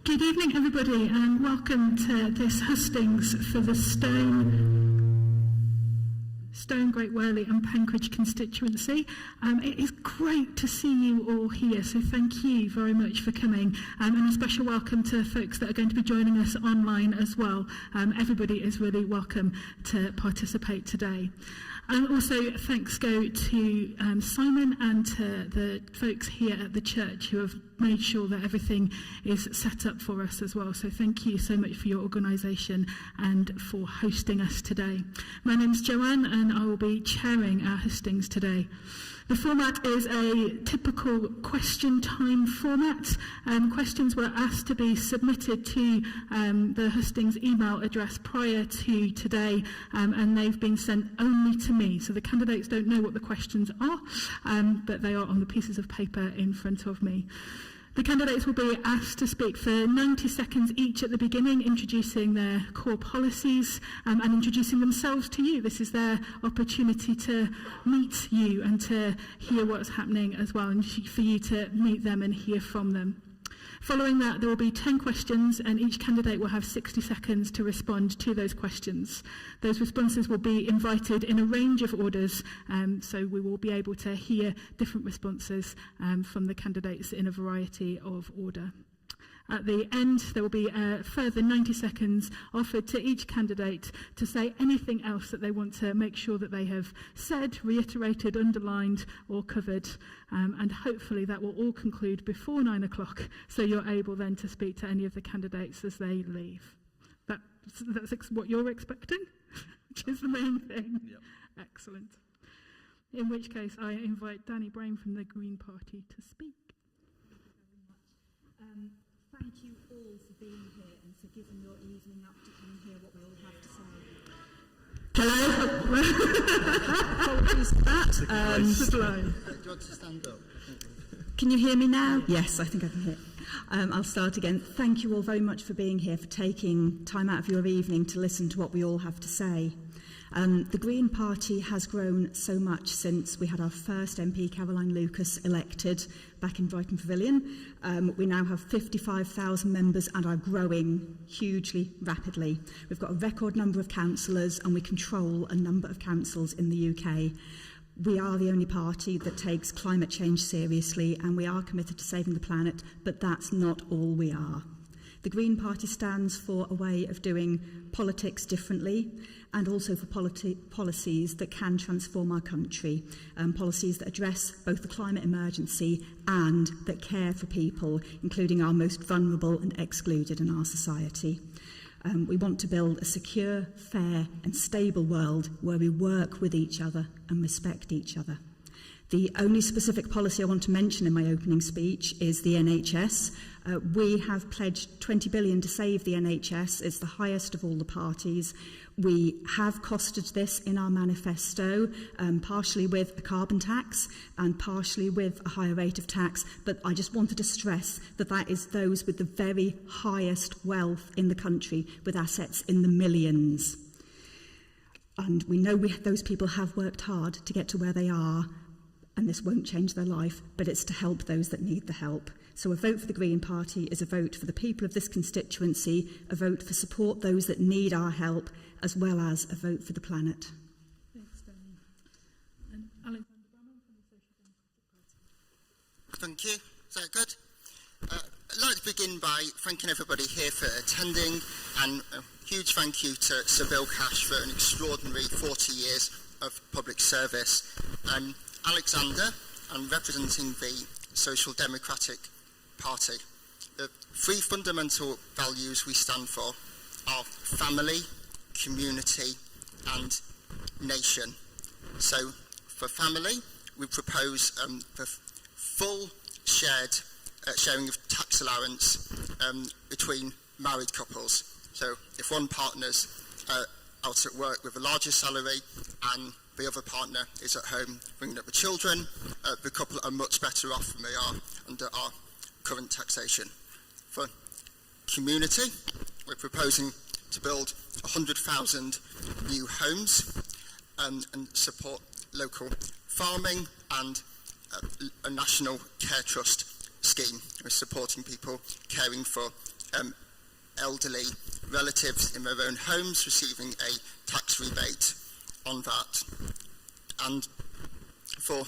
Good evening, everybody, and welcome to this Hustings for the Stone, Great Wyrley and Penkridge Constituency. It is great to see you all here, so thank you very much for coming, and a special welcome to folks that are going to be joining us online as well. Everybody is really welcome to participate today. And also thanks go to Simon and to the folks here at the church who have made sure that everything is set up for us as well. So thank you so much for your organisation and for hosting us today. My name's Joanne and I will be chairing our hustings today. The format is a typical question time format. Questions were asked to be submitted to the hustings email address prior to today, and they've been sent only to me. So the candidates don't know what the questions are, but they are on the pieces of paper in front of me. The candidates will be asked to speak for 90 seconds each at the beginning, introducing their core policies and introducing themselves to you. This is their opportunity to meet you and to hear what's happening as well, and for you to meet them and hear from them. Following that, there will be 10 questions, and each candidate will have 60 seconds to respond to those questions. Those responses will be invited in a range of orders, so we will be able to hear different responses from the candidates in a variety of order. At the end, there will be a further 90 seconds offered to each candidate to say anything else that they want to make sure that they have said, reiterated, underlined or covered. And hopefully that will all conclude before 9 o'clock, so you're able then to speak to any of the candidates as they leave. That's what you're expecting, which is the main thing. Yep. Excellent. In which case, I invite Danny Brain from the Green Party to speak. Thank you all for being here and for giving your evening up to come and hear what we all have to say. Hello. Apologies for that. Do you want to stand up? Can you hear me now? Yes, I think I can hear. I'll start again. Thank you all very much for being here, for taking time out of your evening to listen to what we all have to say. The Green Party has grown so much since we had our first MP, Caroline Lucas, elected back in Brighton Pavilion. We now have 55,000 members and are growing hugely rapidly. We've got a record number of councillors and we control a number of councils in the UK. We are the only party that takes climate change seriously and we are committed to saving the planet, but that's not all we are. The Green Party stands for a way of doing politics differently and also for policies that can transform our country, policies that address both the climate emergency and that care for people, including our most vulnerable and excluded in our society. We want to build a secure, fair and stable world where we work with each other and respect each other. The only specific policy I want to mention in my opening speech is the NHS. We have pledged 20 billion to save the NHS. It's the highest of all the parties. We have costed this in our manifesto, partially with a carbon tax and partially with a higher rate of tax. But I just wanted to stress that that is those with the very highest wealth in the country, with assets in the millions. And we know those people have worked hard to get to where they are. And this won't change their life, but it's to help those that need the help. So a vote for the Green Party is a vote for the people of this constituency, a vote for support those that need our help, as well as a vote for the planet. Thanks, Danny. And Alexander Bramham from the Social Democratic Party. Thank you. Is that good? I'd like to begin by thanking everybody here for attending, and a huge thank you to Sir Bill Cash for an extraordinary 40 years of public service. Alexander, and representing the Social Democratic Party. The three fundamental values we stand for are family, community and nation. So for family, we propose the full sharing of tax allowance between married couples. So if one partner's out at work with a larger salary and the other partner is at home bringing up the children, the couple are much better off than they are under our current taxation. For community, we're proposing to build 100,000 new homes and support local farming and a national care trust scheme. We're supporting people caring for elderly relatives in their own homes receiving a tax rebate on that. And for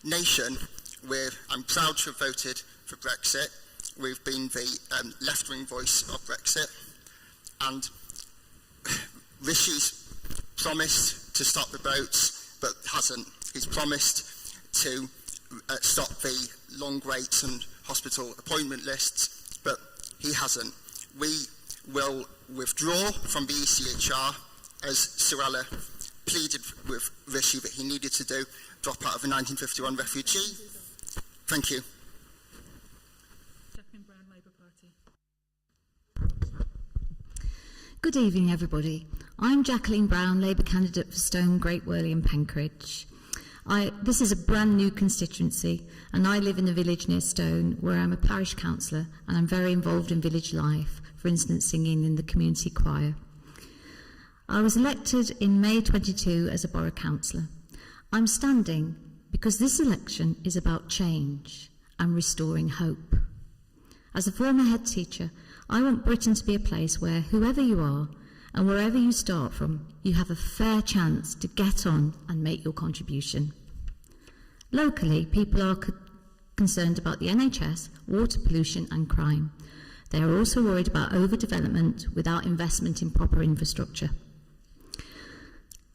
Nation, I'm proud to have voted for Brexit. We've been the left-wing voice of Brexit, and Rishi's promised to stop the boats, but hasn't. He's promised to stop the long waits and hospital appointment lists, but he hasn't. We will withdraw from the ECHR, as Suella pleaded with Rishi that he needed to do, drop out of the 1951 refugee. Thank you. Good evening, everybody. I'm Jacqueline Brown, Labour candidate for Stone, Great Wyrley and Penkridge. This is a brand new constituency, and I live in a village near Stone where I'm a parish councillor and I'm very involved in village life, for instance singing in the community choir. I was elected in May 22 as a borough councillor. I'm standing because this election is about change and restoring hope. As a former head teacher, I want Britain to be a place where whoever you are and wherever you start from, you have a fair chance to get on and make your contribution. Locally, people are concerned about the NHS, water pollution and crime. They are also worried about overdevelopment without investment in proper infrastructure.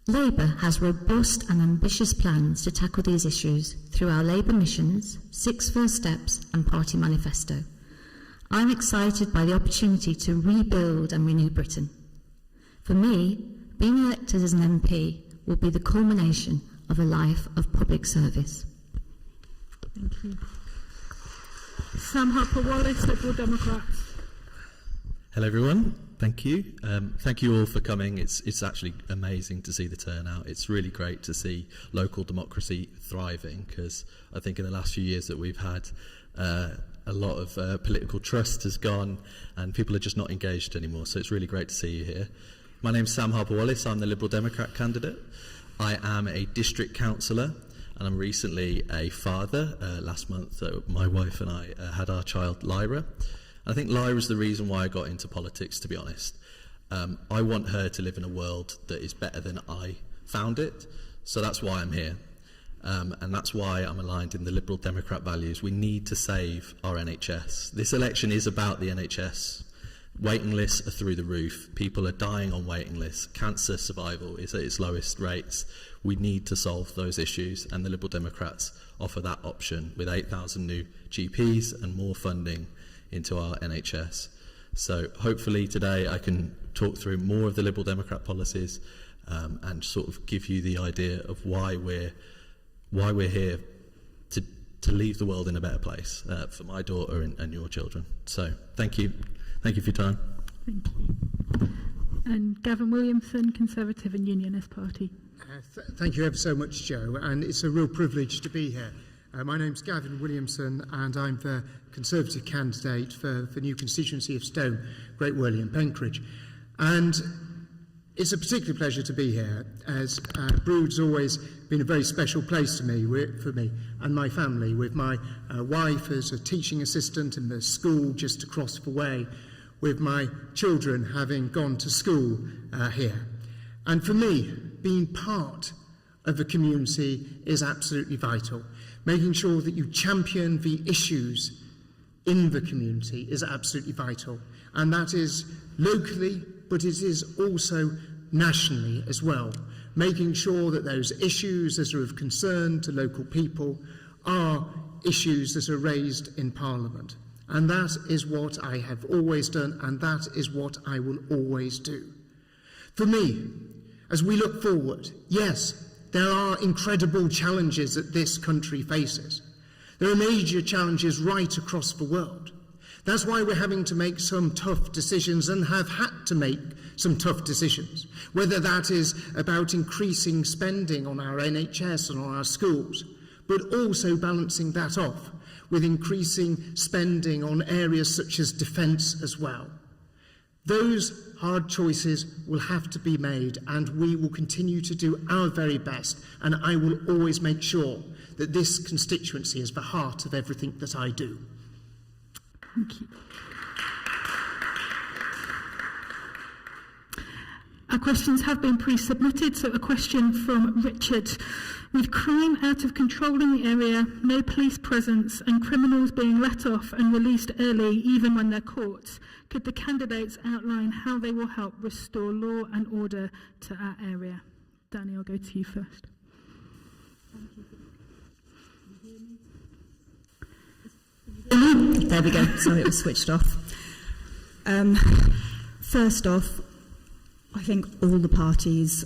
Labour has robust and ambitious plans to tackle these issues through our Labour missions, 6 First Steps and Party Manifesto. I'm excited by the opportunity to rebuild and renew Britain. For me, being elected as an MP will be the culmination of a life of public service. Thank you. Sam Harper-Wallace, Liberal Democrats. Hello everyone, thank you. Thank you all for coming. It's actually amazing to see the turnout. It's really great to see local democracy thriving, because I think in the last few years that we've had a lot of political trust has gone and people are just not engaged anymore, so it's really great to see you here. My name's Sam Harper-Wallace, I'm the Liberal Democrat candidate. I am a district councillor and I'm recently a father. Last month my wife and I had our child Lyra. I think Lyra's the reason why I got into politics, to be honest. I want her to live in a world that is better than I found it, so that's why I'm here. And that's why I'm aligned in the Liberal Democrat values. We need to save our NHS. This election is about the NHS. Waiting lists are through the roof. People are dying on waiting lists. Cancer survival is at its lowest rates. We need to solve those issues, and the Liberal Democrats offer that option with 8,000 new GPs and more funding into our NHS. So hopefully today I can talk through more of the Liberal Democrat policies and sort of give you the idea of why we're here to leave the world in a better place for my daughter and your children. So thank you for your time. Thank you. And Gavin Williamson, Conservative and Unionist Party. Thank you ever so much, Joe, and it's a real privilege to be here. My name's Gavin Williamson and I'm the Conservative candidate for new constituency of Stone, Great Wyrley and Penkridge. And it's a particular pleasure to be here, as Brewood's always been a very special place to me, for me and my family, with my wife as a teaching assistant in the school just across the way, with my children having gone to school here. And for me, being part of the community is absolutely vital. Making sure that you champion the issues in the community is absolutely vital. And that is locally, but it is also nationally as well. Making sure that those issues that are of concern to local people are issues that are raised in Parliament. And that is what I have always done, and that is what I will always do. For me, as we look forward, yes, there are incredible challenges that this country faces. There are major challenges right across the world. That's why we're having to make some tough decisions and have had to make some tough decisions, whether that is about increasing spending on our NHS and on our schools, but also balancing that off with increasing spending on areas such as defence as well. Those hard choices will have to be made, and we will continue to do our very best, and I will always make sure that this constituency is the heart of everything that I do. Thank you. Our questions have been pre-submitted, so a question from Richard. With crime out of control in the area, no police presence and criminals being let off and released early even when they're caught, could the candidates outline how they will help restore law and order to our area? Danny, I'll go to you first. There we go. Sorry, it was switched off. First off, I think all the parties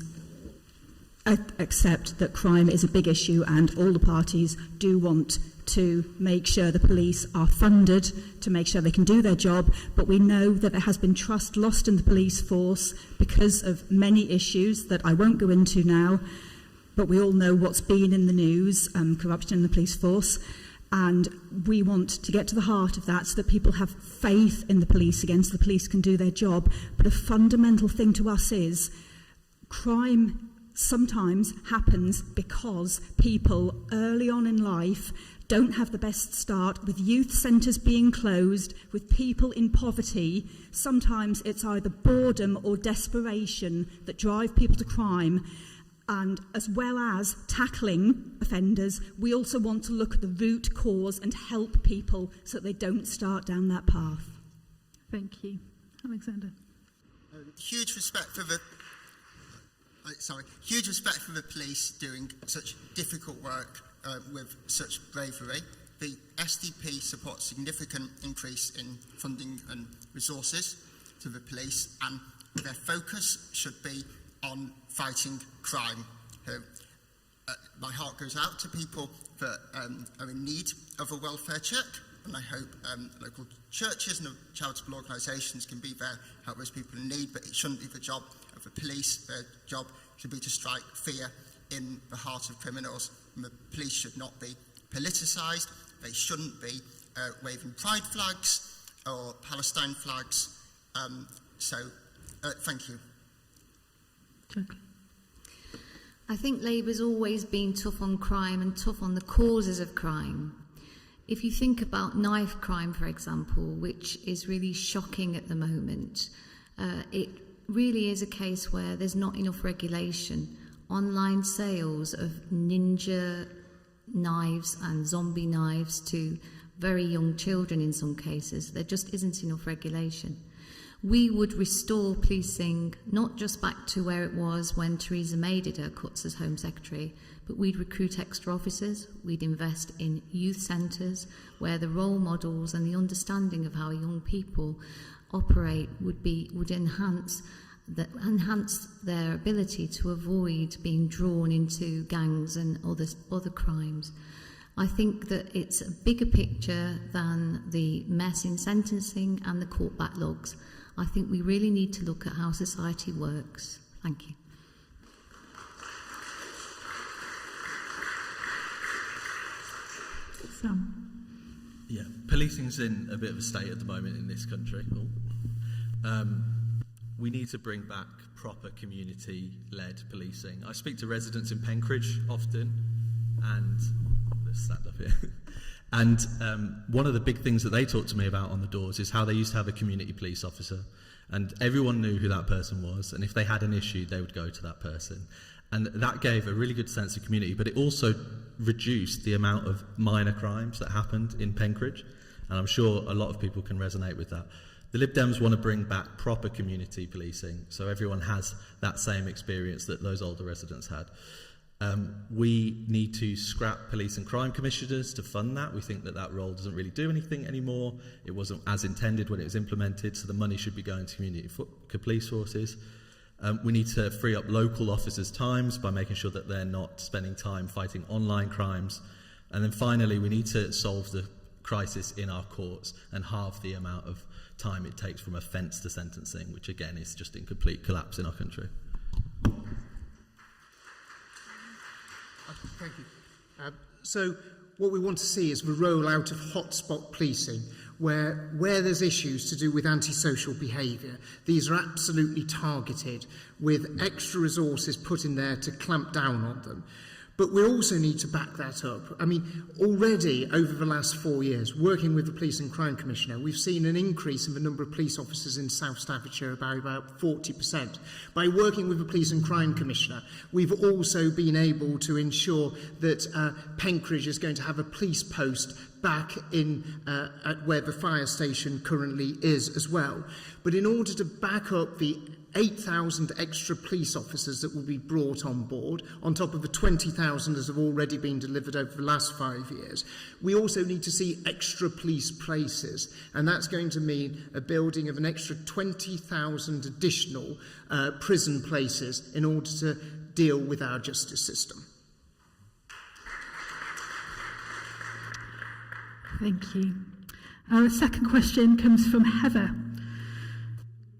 accept that crime is a big issue, and all the parties do want to make sure the police are funded to make sure they can do their job, but we know that there has been trust lost in the police force because of many issues that I won't go into now, but we all know what's been in the news, corruption in the police force, and we want to get to the heart of that so that people have faith in the police again, so the police can do their job. But a fundamental thing to us is crime sometimes happens because people early on in life don't have the best start, with youth centres being closed, with people in poverty. Sometimes it's either boredom or desperation that drive people to crime. And as well as tackling offenders, we also want to look at the root cause and help people so that they don't start down that path. Thank you. Alexander. Huge respect for the police doing such difficult work with such bravery. The SDP supports significant increase in funding and resources to the police, and their focus should be on fighting crime. My heart goes out to people that are in need of a welfare check, and I hope local churches and charitable organisations can be there, help those people in need, but it shouldn't be the job of the police. Their job should be to strike fear in the heart of criminals, and the police should not be politicised. They shouldn't be waving pride flags or Palestine flags. Thank you. I think Labour's always been tough on crime and tough on the causes of crime. If you think about knife crime, for example, which is really shocking at the moment, it really is a case where there's not enough regulation. Online sales of ninja knives and zombie knives to very young children in some cases, there just isn't enough regulation. We would restore policing not just back to where it was when Theresa May did her cuts as Home Secretary, but we'd recruit extra officers, we'd invest in youth centres where the role models and the understanding of how young people operate would enhance their ability to avoid being drawn into gangs and other crimes. I think that it's a bigger picture than the mess in sentencing and the court backlogs. I think we really need to look at how society works. Thank you. Yeah, policing's in a bit of a state at the moment in this country. We need to bring back proper community-led policing. I speak to residents in Penkridge often, and let's stand up here. And one of the big things that they talk to me about on the doors is how they used to have a community police officer, and everyone knew who that person was, and if they had an issue, they would go to that person. And that gave a really good sense of community, but it also reduced the amount of minor crimes that happened in Penkridge, and I'm sure a lot of people can resonate with that. The Lib Dems want to bring back proper community policing, so everyone has that same experience that those older residents had. We need to scrap police and crime commissioners to fund that. We think that that role doesn't really do anything anymore. It wasn't as intended when it was implemented, so the money should be going to community police forces. We need to free up local officers' times by making sure that they're not spending time fighting online crimes. And then finally, we need to solve the crisis in our courts and halve the amount of time it takes from offence to sentencing, which again is just in complete collapse in our country. Thank you. So what we want to see is the rollout of hotspot policing, where there's issues to do with antisocial behaviour. These are absolutely targeted, with extra resources put in there to clamp down on them. But we also need to back that up. I mean, already over the last 4 years, working with the Police and Crime Commissioner, we've seen an increase in the number of police officers in South Staffordshire by about 40%. By working with the Police and Crime Commissioner, we've also been able to ensure that Penkridge is going to have a police post back in at where the fire station currently is as well. But in order to back up the 8,000 extra police officers that will be brought on board, on top of the 20,000 that have already been delivered over the last 5 years, we also need to see extra police places, and that's going to mean a building of an extra 20,000 additional prison places in order to deal with our justice system. Thank you. Our second question comes from Heather.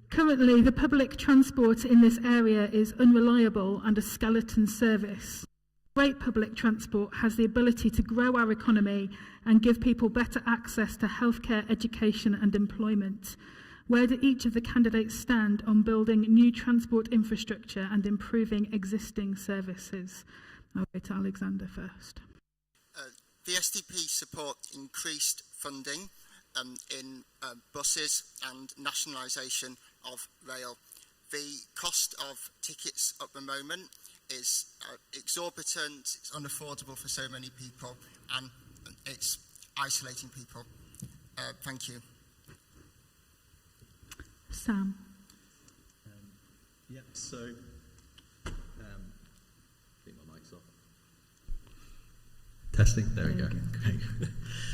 Currently, the public transport in this area is unreliable and a skeleton service. Great public transport has the ability to grow our economy and give people better access to healthcare, education and employment. Where do each of the candidates stand on building new transport infrastructure and improving existing services? I'll go to Alexander first. The SDP support increased funding in buses and nationalisation of rail. The cost of tickets at the moment is exorbitant, it's unaffordable for so many people, and it's isolating people. Thank you. Sam. So I think my mic's off. Testing, there we go. Okay.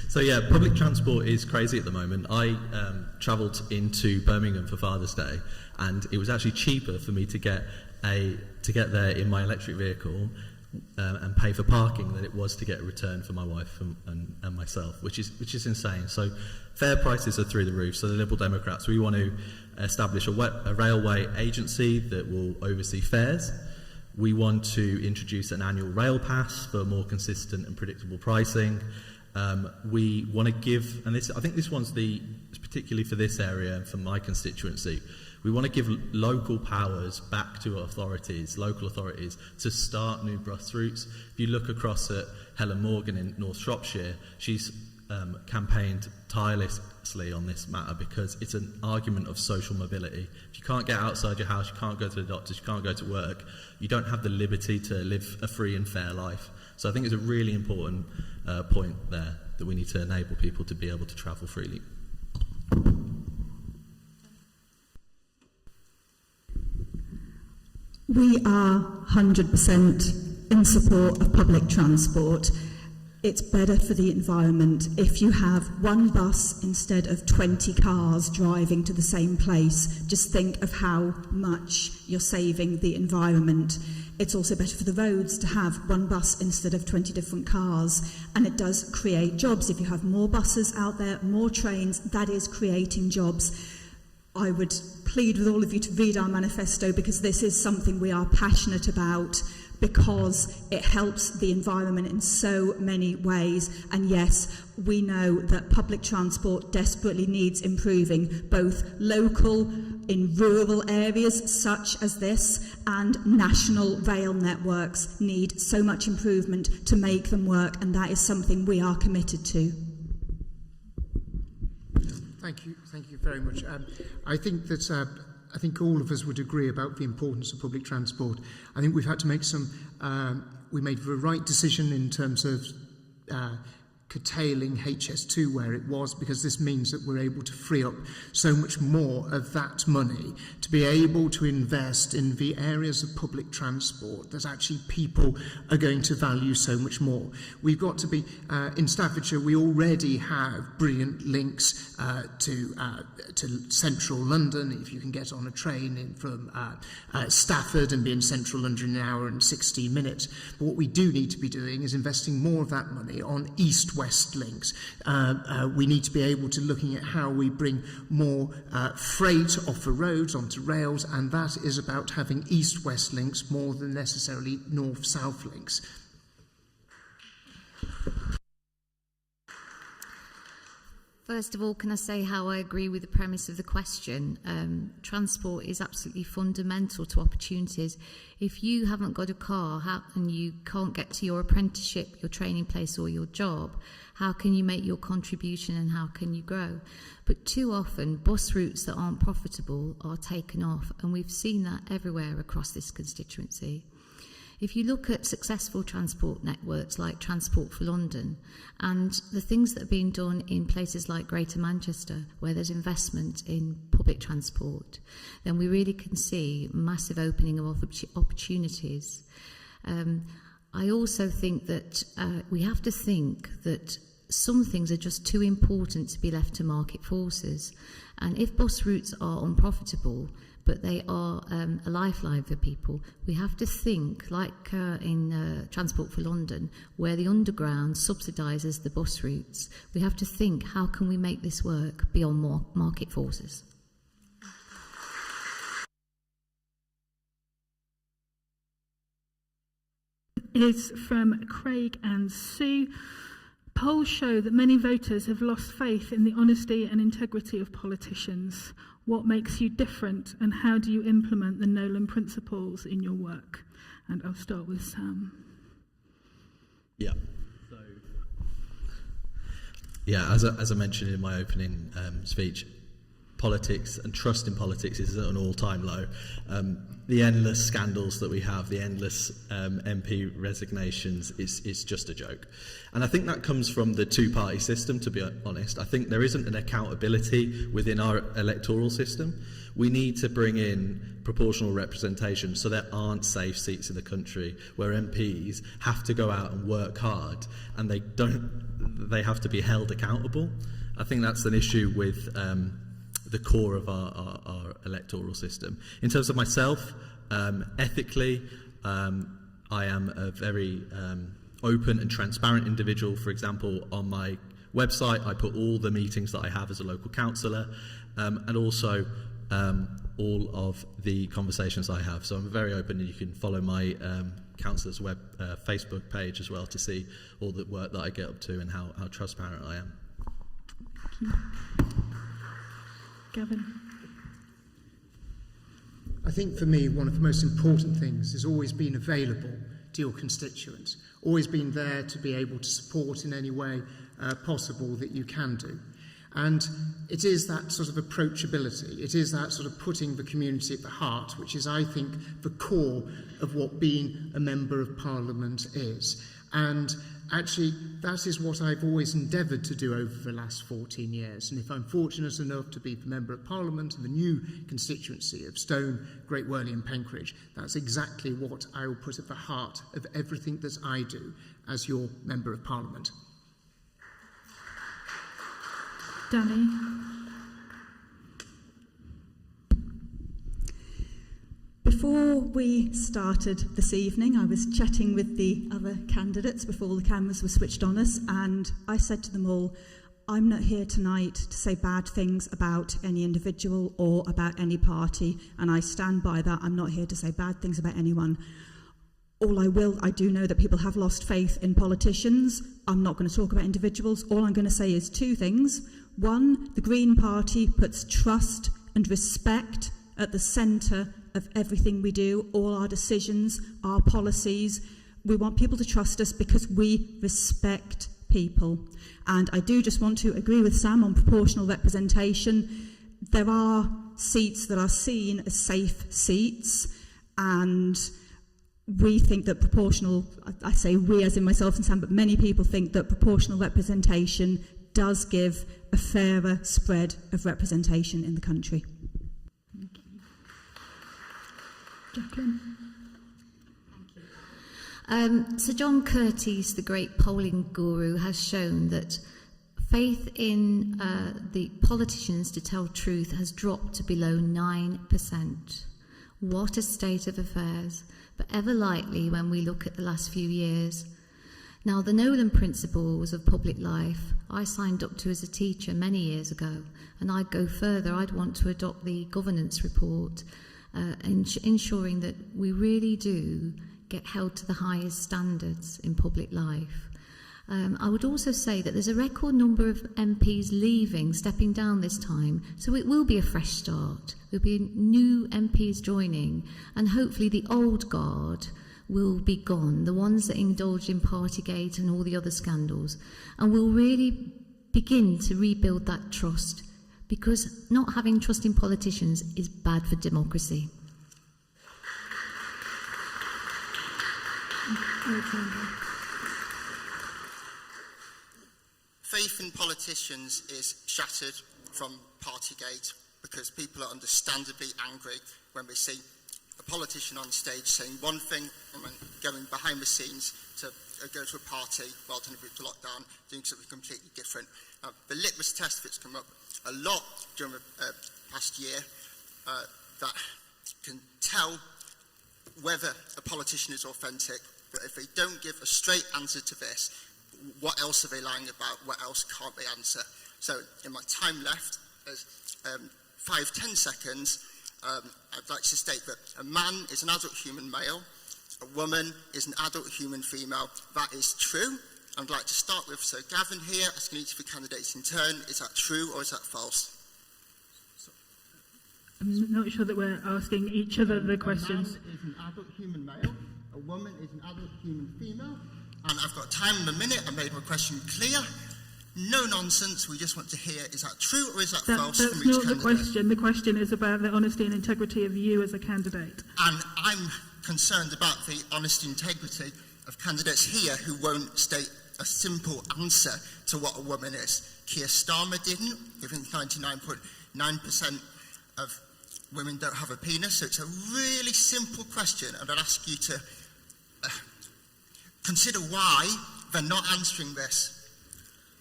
So yeah, public transport is crazy at the moment. I travelled into Birmingham for Father's Day, and it was actually cheaper for me to get there in my electric vehicle and pay for parking than it was to get a return for my wife and myself, which is insane. So fare prices are through the roof. So the Liberal Democrats, we want to establish a railway agency that will oversee fares. We want to introduce an annual rail pass for more consistent and predictable pricing. We want to give, and I think this one's particularly for this area and for my constituency, we want to give local powers back to local authorities, to start new bus routes. If you look across at Helen Morgan in North Shropshire, she's campaigned tirelessly on this matter because it's an argument of social mobility. If you can't get outside your house, you can't go to the doctors, you can't go to work, you don't have the liberty to live a free and fair life. So I think it's a really important point there, that we need to enable people to be able to travel freely. We are 100% in support of public transport. It's better for the environment if you have one bus instead of 20 cars driving to the same place. Just think of how much you're saving the environment. It's also better for the roads to have one bus instead of 20 different cars, and it does create jobs. If you have more buses out there, more trains, that is creating jobs. I would plead with all of you to read our manifesto, because this is something we are passionate about, because it helps the environment in so many ways. And yes, we know that public transport desperately needs improving, both local, in rural areas such as this, and national rail networks need so much improvement to make them work, and that is something we are committed to. Thank you very much. I think that I think all of us would agree about the importance of public transport. I think we've had to make we made the right decision in terms of curtailing HS2 where it was, because this means that we're able to free up so much more of that money to be able to invest in the areas of public transport that actually people are going to value so much more. We've got to be, in Staffordshire, we already have brilliant links to central London. If you can get on a train from Stafford and be in central London in an hour and 16 minutes. But what we do need to be doing is investing more of that money on east-west links. We need to be able to looking at how we bring more freight off the roads onto rails, and that is about having east-west links more than necessarily north-south links. First of all, can I say how I agree with the premise of the question? Transport is absolutely fundamental to opportunities. If you haven't got a car and you can't get to your apprenticeship, your training place or your job, how can you make your contribution and how can you grow? But too often, bus routes that aren't profitable are taken off, and we've seen that everywhere across this constituency. If you look at successful transport networks like Transport for London and the things that are being done in places like Greater Manchester, where there's investment in public transport, then we really can see massive opening of opportunities. I also think that we have to think that some things are just too important to be left to market forces. And if bus routes are unprofitable, but they are a lifeline for people, we have to think, like in Transport for London, where the underground subsidises the bus routes, we have to think, how can we make this work beyond market forces? Is from Craig and Sue. Polls show that many voters have lost faith in the honesty and integrity of politicians. What makes you different, and how do you implement the Nolan principles in your work? And I'll start with Sam. Yeah. As I mentioned in my opening speech, politics and trust in politics is at an all-time low. The endless scandals that we have, the endless MP resignations, it's just a joke. And I think that comes from the two-party system, to be honest. I think there isn't an accountability within our electoral system. We need to bring in proportional representation so there aren't safe seats in the country where MPs have to go out and work hard and they have to be held accountable. I think that's an issue with the core of our electoral system. In terms of myself, ethically, I am a very open and transparent individual. For example, on my website, I put all the meetings that I have as a local councillor, and also all of the conversations I have. So I'm very open, and you can follow my councillor's Facebook page as well to see all the work that I get up to and how transparent I am. Thank you. Gavin. I think for me, one of the most important things is always being available to your constituents, always being there to be able to support in any way possible that you can do. And it is that sort of approachability, it is that sort of putting the community at the heart, which is, I think, the core of what being a Member of Parliament is. And actually, that is what I've always endeavoured to do over the last 14 years. And if I'm fortunate enough to be the Member of Parliament in the new constituency of Stone, Great Wyrley and Penkridge, that's exactly what I will put at the heart of everything that I do as your Member of Parliament. Danny. Before we started this evening, I was chatting with the other candidates before the cameras were switched on us, and I said to them all, I'm not here tonight to say bad things about any individual or about any party, and I stand by that. I'm not here to say bad things about anyone. I do know that people have lost faith in politicians. I'm not going to talk about individuals. All I'm going to say is two things. One, the Green Party puts trust and respect at the centre of everything we do, all our decisions, our policies. We want people to trust us because we respect people. And I do just want to agree with Sam on proportional representation. There are seats that are seen as safe seats, and we think that proportional, I say we as in myself and Sam, but many people think that proportional representation does give a fairer spread of representation in the country. Jacqueline. Sir John Curtis, the great polling guru, has shown that faith in the politicians to tell truth has dropped to below 9%. What a state of affairs, but ever likely when we look at the last few years. Now, the Nolan principles of public life, I signed up to as a teacher many years ago, and I'd go further. I'd want to adopt the governance report, ensuring that we really do get held to the highest standards in public life. I would also say that there's a record number of MPs leaving, stepping down this time, so it will be a fresh start. There'll be new MPs joining, and hopefully the old guard will be gone, the ones that indulged in Partygate and all the other scandals, and we'll really begin to rebuild that trust, because not having trust in politicians is bad for democracy. Faith in politicians is shattered from Partygate because people are understandably angry when we see a politician on stage saying one thing and then going behind the scenes to go to a party while trying to beat the lockdown, doing something completely different. The litmus test that's come up a lot during the past year that can tell whether a politician is authentic, but if they don't give a straight answer to this, what else are they lying about? What else can't they answer? So in my time left, there's 5-10 seconds, I'd like to state that a man is an adult human male, a woman is an adult human female. That is true. I'd like to start with Sir Gavin here, asking each of the candidates in turn, is that true or is that false? I'm not sure that we're asking each other the questions. A man is an adult human male, a woman is an adult human female, and I've got time in a minute. I made my question clear. No nonsense, we just want to hear, is that true or is that false? That's not the question. The question is about the honesty and integrity of you as a candidate. And I'm concerned about the honesty and integrity of candidates here who won't state a simple answer to what a woman is. Keir Starmer didn't, given 99.9% of women don't have a penis, so it's a really simple question, and I'd ask you to consider why they're not answering this.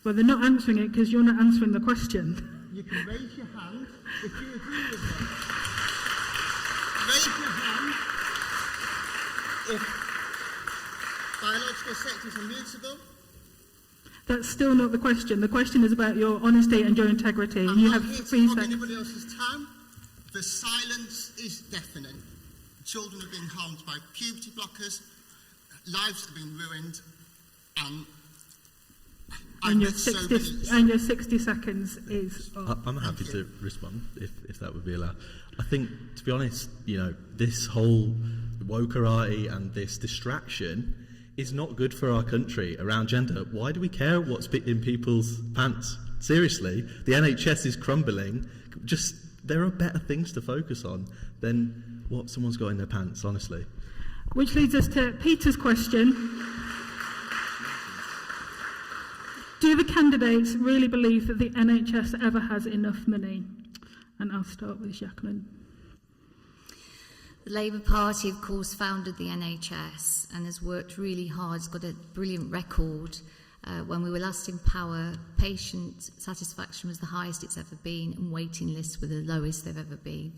Well, they're not answering it because you're not answering the question. You can raise your hand if you agree with me. Raise your hand if biological sex is immutable. That's still not the question. The question is about your honesty and your integrity. And you have 3 seconds. Anybody else's time. The silence is deafening. Children are being harmed by puberty blockers. Lives are being ruined. And your 60 seconds is up. I'm happy to respond if that would be allowed. I think, to be honest, this whole wokerati and this distraction is not good for our country around gender. Why do we care what's in people's pants? Seriously, the NHS is crumbling. There are better things to focus on than what someone's got in their pants, honestly. Which leads us to Peter's question. Do the candidates really believe that the NHS ever has enough money? And I'll start with Jacqueline. The Labour Party, of course, founded the NHS and has worked really hard. It's got a brilliant record. When we were last in power, patient satisfaction was the highest it's ever been, and waiting lists were the lowest they've ever been.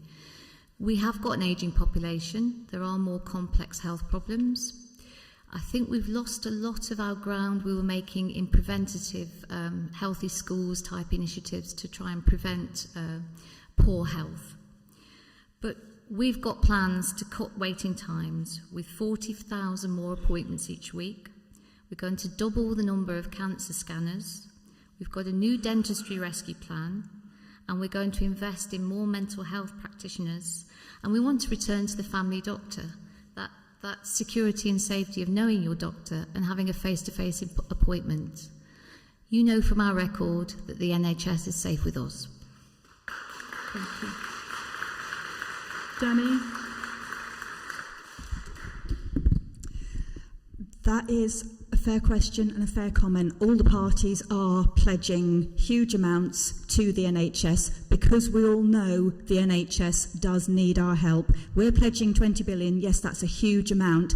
We have got an ageing population. There are more complex health problems. I think we've lost a lot of our ground we were making in preventative healthy schools type initiatives to try and prevent poor health. But we've got plans to cut waiting times with 40,000 more appointments each week. We're going to double the number of cancer scanners. We've got a new dentistry rescue plan, and we're going to invest in more mental health practitioners. And we want to return to the family doctor, that security and safety of knowing your doctor and having a face-to-face appointment. You know from our record that the NHS is safe with us. Thank you. Danny? That is a fair question and a fair comment. All the parties are pledging huge amounts to the NHS because we all know the NHS does need our help. We're pledging 20 billion. Yes, that's a huge amount.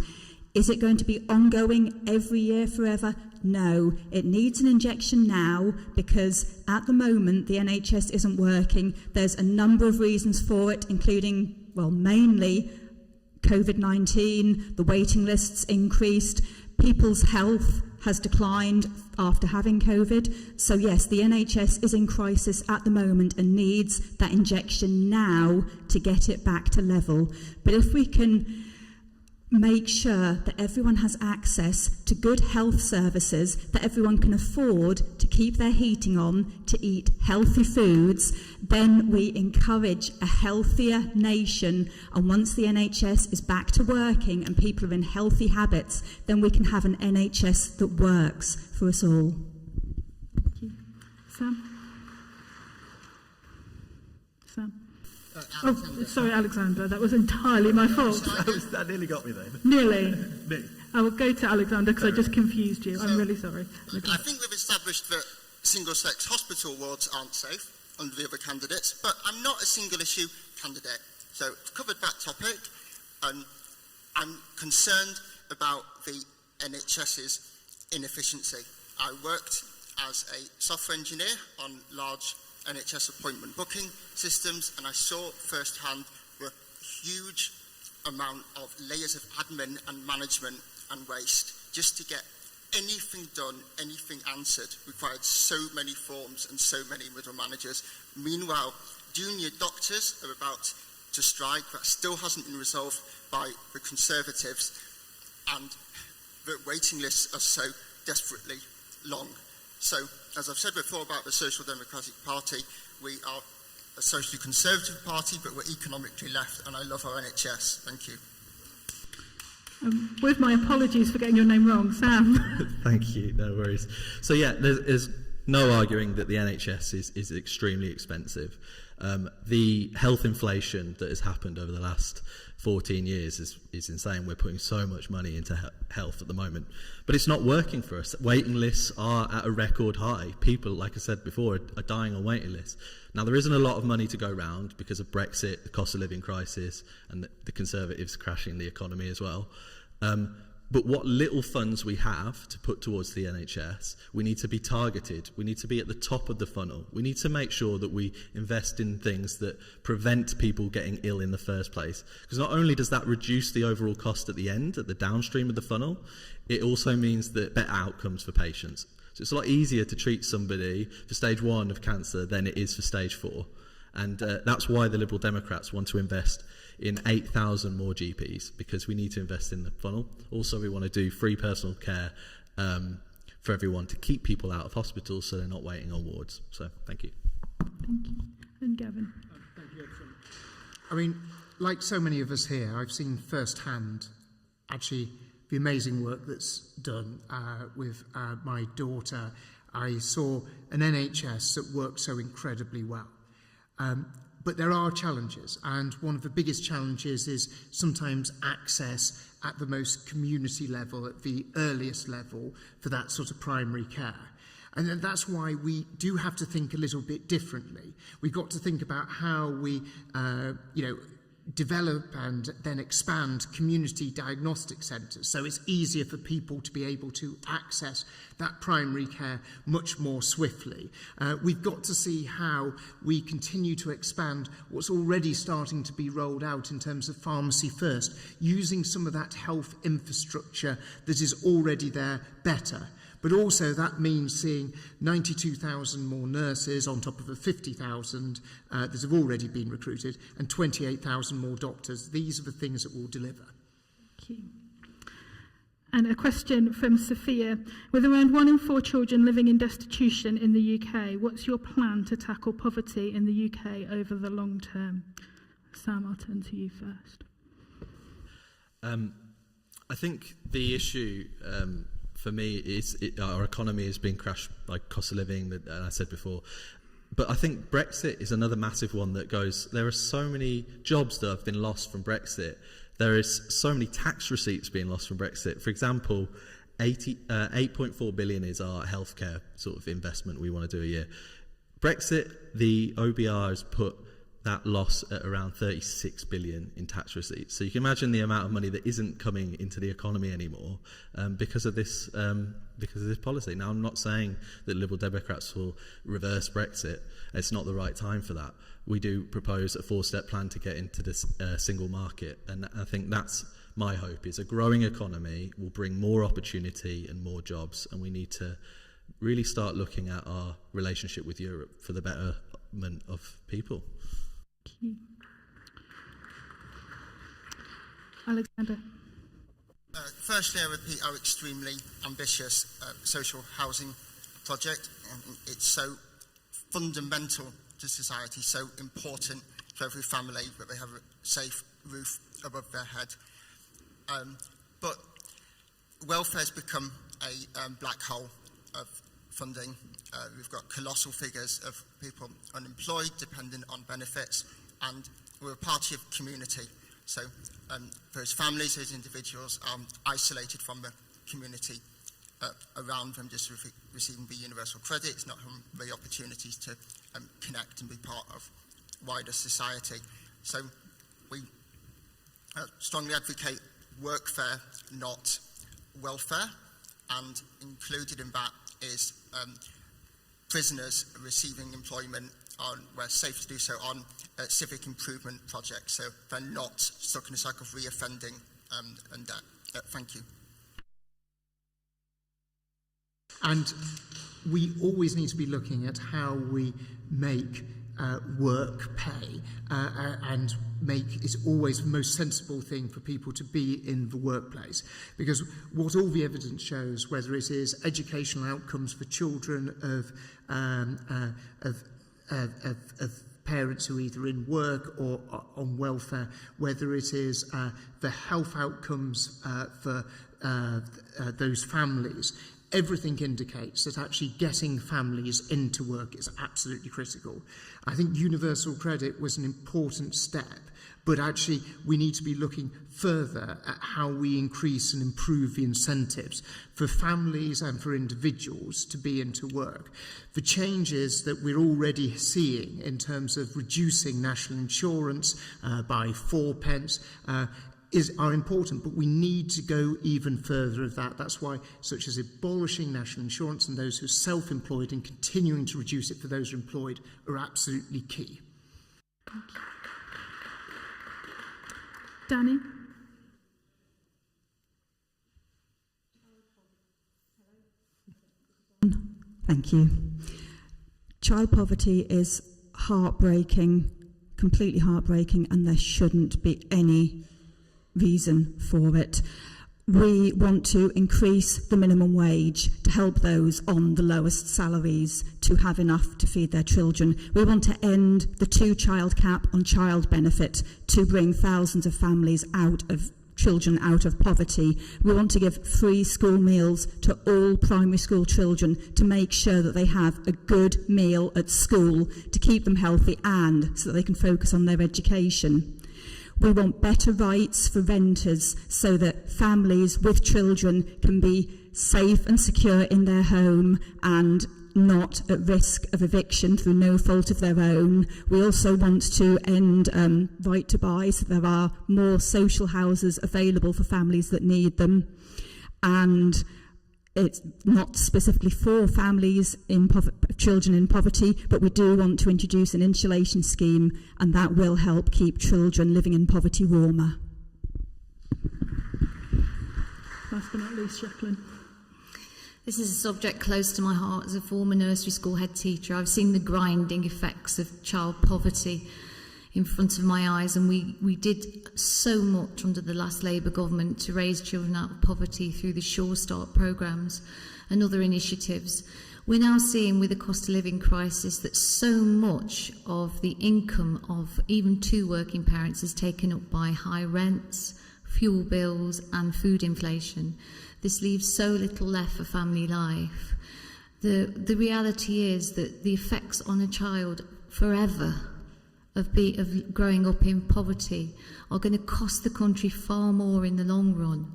Is it going to be ongoing every year forever? No. It needs an injection now because at the moment the NHS isn't working. There's a number of reasons for it, including, mainly COVID-19, the waiting lists increased, people's health has declined after having COVID. So yes, the NHS is in crisis at the moment and needs that injection now to get it back to level. But if we can make sure that everyone has access to good health services, that everyone can afford to keep their heating on, to eat healthy foods, then we encourage a healthier nation. And once the NHS is back to working and people are in healthy habits, then we can have an NHS that works for us all. Thank you. Sam? Oh, sorry, Alexander. That was entirely my fault. That nearly got me then. Nearly. Me. I will go to Alexander because I just confused you. I'm really sorry. I think we've established that single-sex hospital wards aren't safe under the other candidates, but I'm not a single-issue candidate. So I've covered that topic. I'm concerned about the NHS's inefficiency. I worked as a software engineer on large NHS appointment booking systems, and I saw firsthand the huge amount of layers of admin and management and waste just to get anything done, anything answered, required so many forms and so many middle managers. Meanwhile, junior doctors are about to strike. That still hasn't been resolved by the Conservatives, and the waiting lists are so desperately long. So, as I've said before about the Social Democratic Party, we are a socially conservative party, but we're economically left, and I love our NHS. Thank you. With my apologies for getting your name wrong, Sam. Thank you, no worries. So yeah, there's no arguing that the NHS is extremely expensive. The health inflation that has happened over the last 14 years is insane. We're putting so much money into health at the moment, but it's not working for us. Waiting lists are at a record high. People, like I said before, are dying on waiting lists. Now, there isn't a lot of money to go round because of Brexit, the cost of living crisis, and the Conservatives crashing the economy as well. But what little funds we have to put towards the NHS, we need to be targeted. We need to be at the top of the funnel. We need to make sure that we invest in things that prevent people getting ill in the first place. Because not only does that reduce the overall cost at the end, at the downstream of the funnel, it also means that better outcomes for patients. So it's a lot easier to treat somebody for stage 1 of cancer than it is for stage 4. And that's why the Liberal Democrats want to invest in 8,000 more GPs, because we need to invest in the funnel. Also, we want to do free personal care for everyone to keep people out of hospitals so they're not waiting on wards. So, thank you. Thank you. And Gavin. Thank you. I mean, like so many of us here, I've seen firsthand actually the amazing work that's done with my daughter. I saw an NHS that worked so incredibly well. But there are challenges, and one of the biggest challenges is sometimes access at the most community level, at the earliest level, for that sort of primary care. And that's why we do have to think a little bit differently. We've got to think about how we, develop and then expand community diagnostic centres so it's easier for people to be able to access that primary care much more swiftly. We've got to see how we continue to expand what's already starting to be rolled out in terms of pharmacy first, using some of that health infrastructure that is already there better. But also that means seeing 92,000 more nurses on top of the 50,000 that have already been recruited, and 28,000 more doctors. These are the things that will deliver. Thank you. And a question from Sophia. With around 1 in 4 children living in destitution in the UK, what's your plan to tackle poverty in the UK over the long term? Sam, I'll turn to you first. I think the issue for me is our economy has been crashed by cost of living, that I said before. But I think Brexit is another massive one that goes, there are so many jobs that have been lost from Brexit. There is so many tax receipts being lost from Brexit. For example, 8.4 billion is our healthcare sort of investment we want to do a year. Brexit, the OBR has put that loss at around 36 billion in tax receipts. So you can imagine the amount of money that isn't coming into the economy anymore because of this policy. Now, I'm not saying that Liberal Democrats will reverse Brexit. It's not the right time for that. We do propose a 4-step plan to get into this single market, and I think that's my hope, is a growing economy will bring more opportunity and more jobs, and we need to really start looking at our relationship with Europe for the betterment of people. Thank you. Alexander. Firstly, I repeat our extremely ambitious social housing project. It's so fundamental to society, so important to every family that they have a safe roof above their head. But welfare has become a black hole of funding. We've got colossal figures of people unemployed, dependent on benefits, and we're a party of community. So those families, those individuals are isolated from the community around them, just receiving the universal credits, not having the opportunities to connect and be part of wider society. So we strongly advocate workfare, not welfare, and included in that is prisoners receiving employment where safe to do so on civic improvement projects, so they're not stuck in a cycle of reoffending and debt. Thank you. And we always need to be looking at how we make work pay and make it always the most sensible thing for people to be in the workplace, because what all the evidence shows, whether it is educational outcomes for children of parents who are either in work or on welfare, whether it is the health outcomes for those families, everything indicates that actually getting families into work is absolutely critical. I think universal credit was an important step, but actually we need to be looking further at how we increase and improve the incentives for families and for individuals to be into work. The changes that we're already seeing in terms of reducing national insurance by 4p are important, but we need to go even further of that. That's why such as abolishing national insurance and those who are self-employed and continuing to reduce it for those who are employed are absolutely key. Danny? Thank you. Child poverty is heartbreaking, completely heartbreaking, and there shouldn't be any reason for it. We want to increase the minimum wage to help those on the lowest salaries to have enough to feed their children. We want to end the 2-child cap on child benefit to bring thousands of families children out of poverty. We want to give free school meals to all primary school children to make sure that they have a good meal at school to keep them healthy and so that they can focus on their education. We want better rights for renters so that families with children can be safe and secure in their home and not at risk of eviction through no fault of their own. We also want to end right to buy so there are more social houses available for families that need them. And it's not specifically for families children in poverty, but we do want to introduce an insulation scheme, and that will help keep children living in poverty warmer. Last but not least, Jacqueline. This is a subject close to my heart. As a former nursery school head teacher, I've seen the grinding effects of child poverty in front of my eyes, and we did so much under the last Labour government to raise children out of poverty through the Sure Start programmes and other initiatives. We're now seeing with the cost of living crisis that so much of the income of even 2 working parents is taken up by high rents, fuel bills and food inflation. This leaves so little left for family life. The reality is that the effects on a child forever of growing up in poverty are going to cost the country far more in the long run.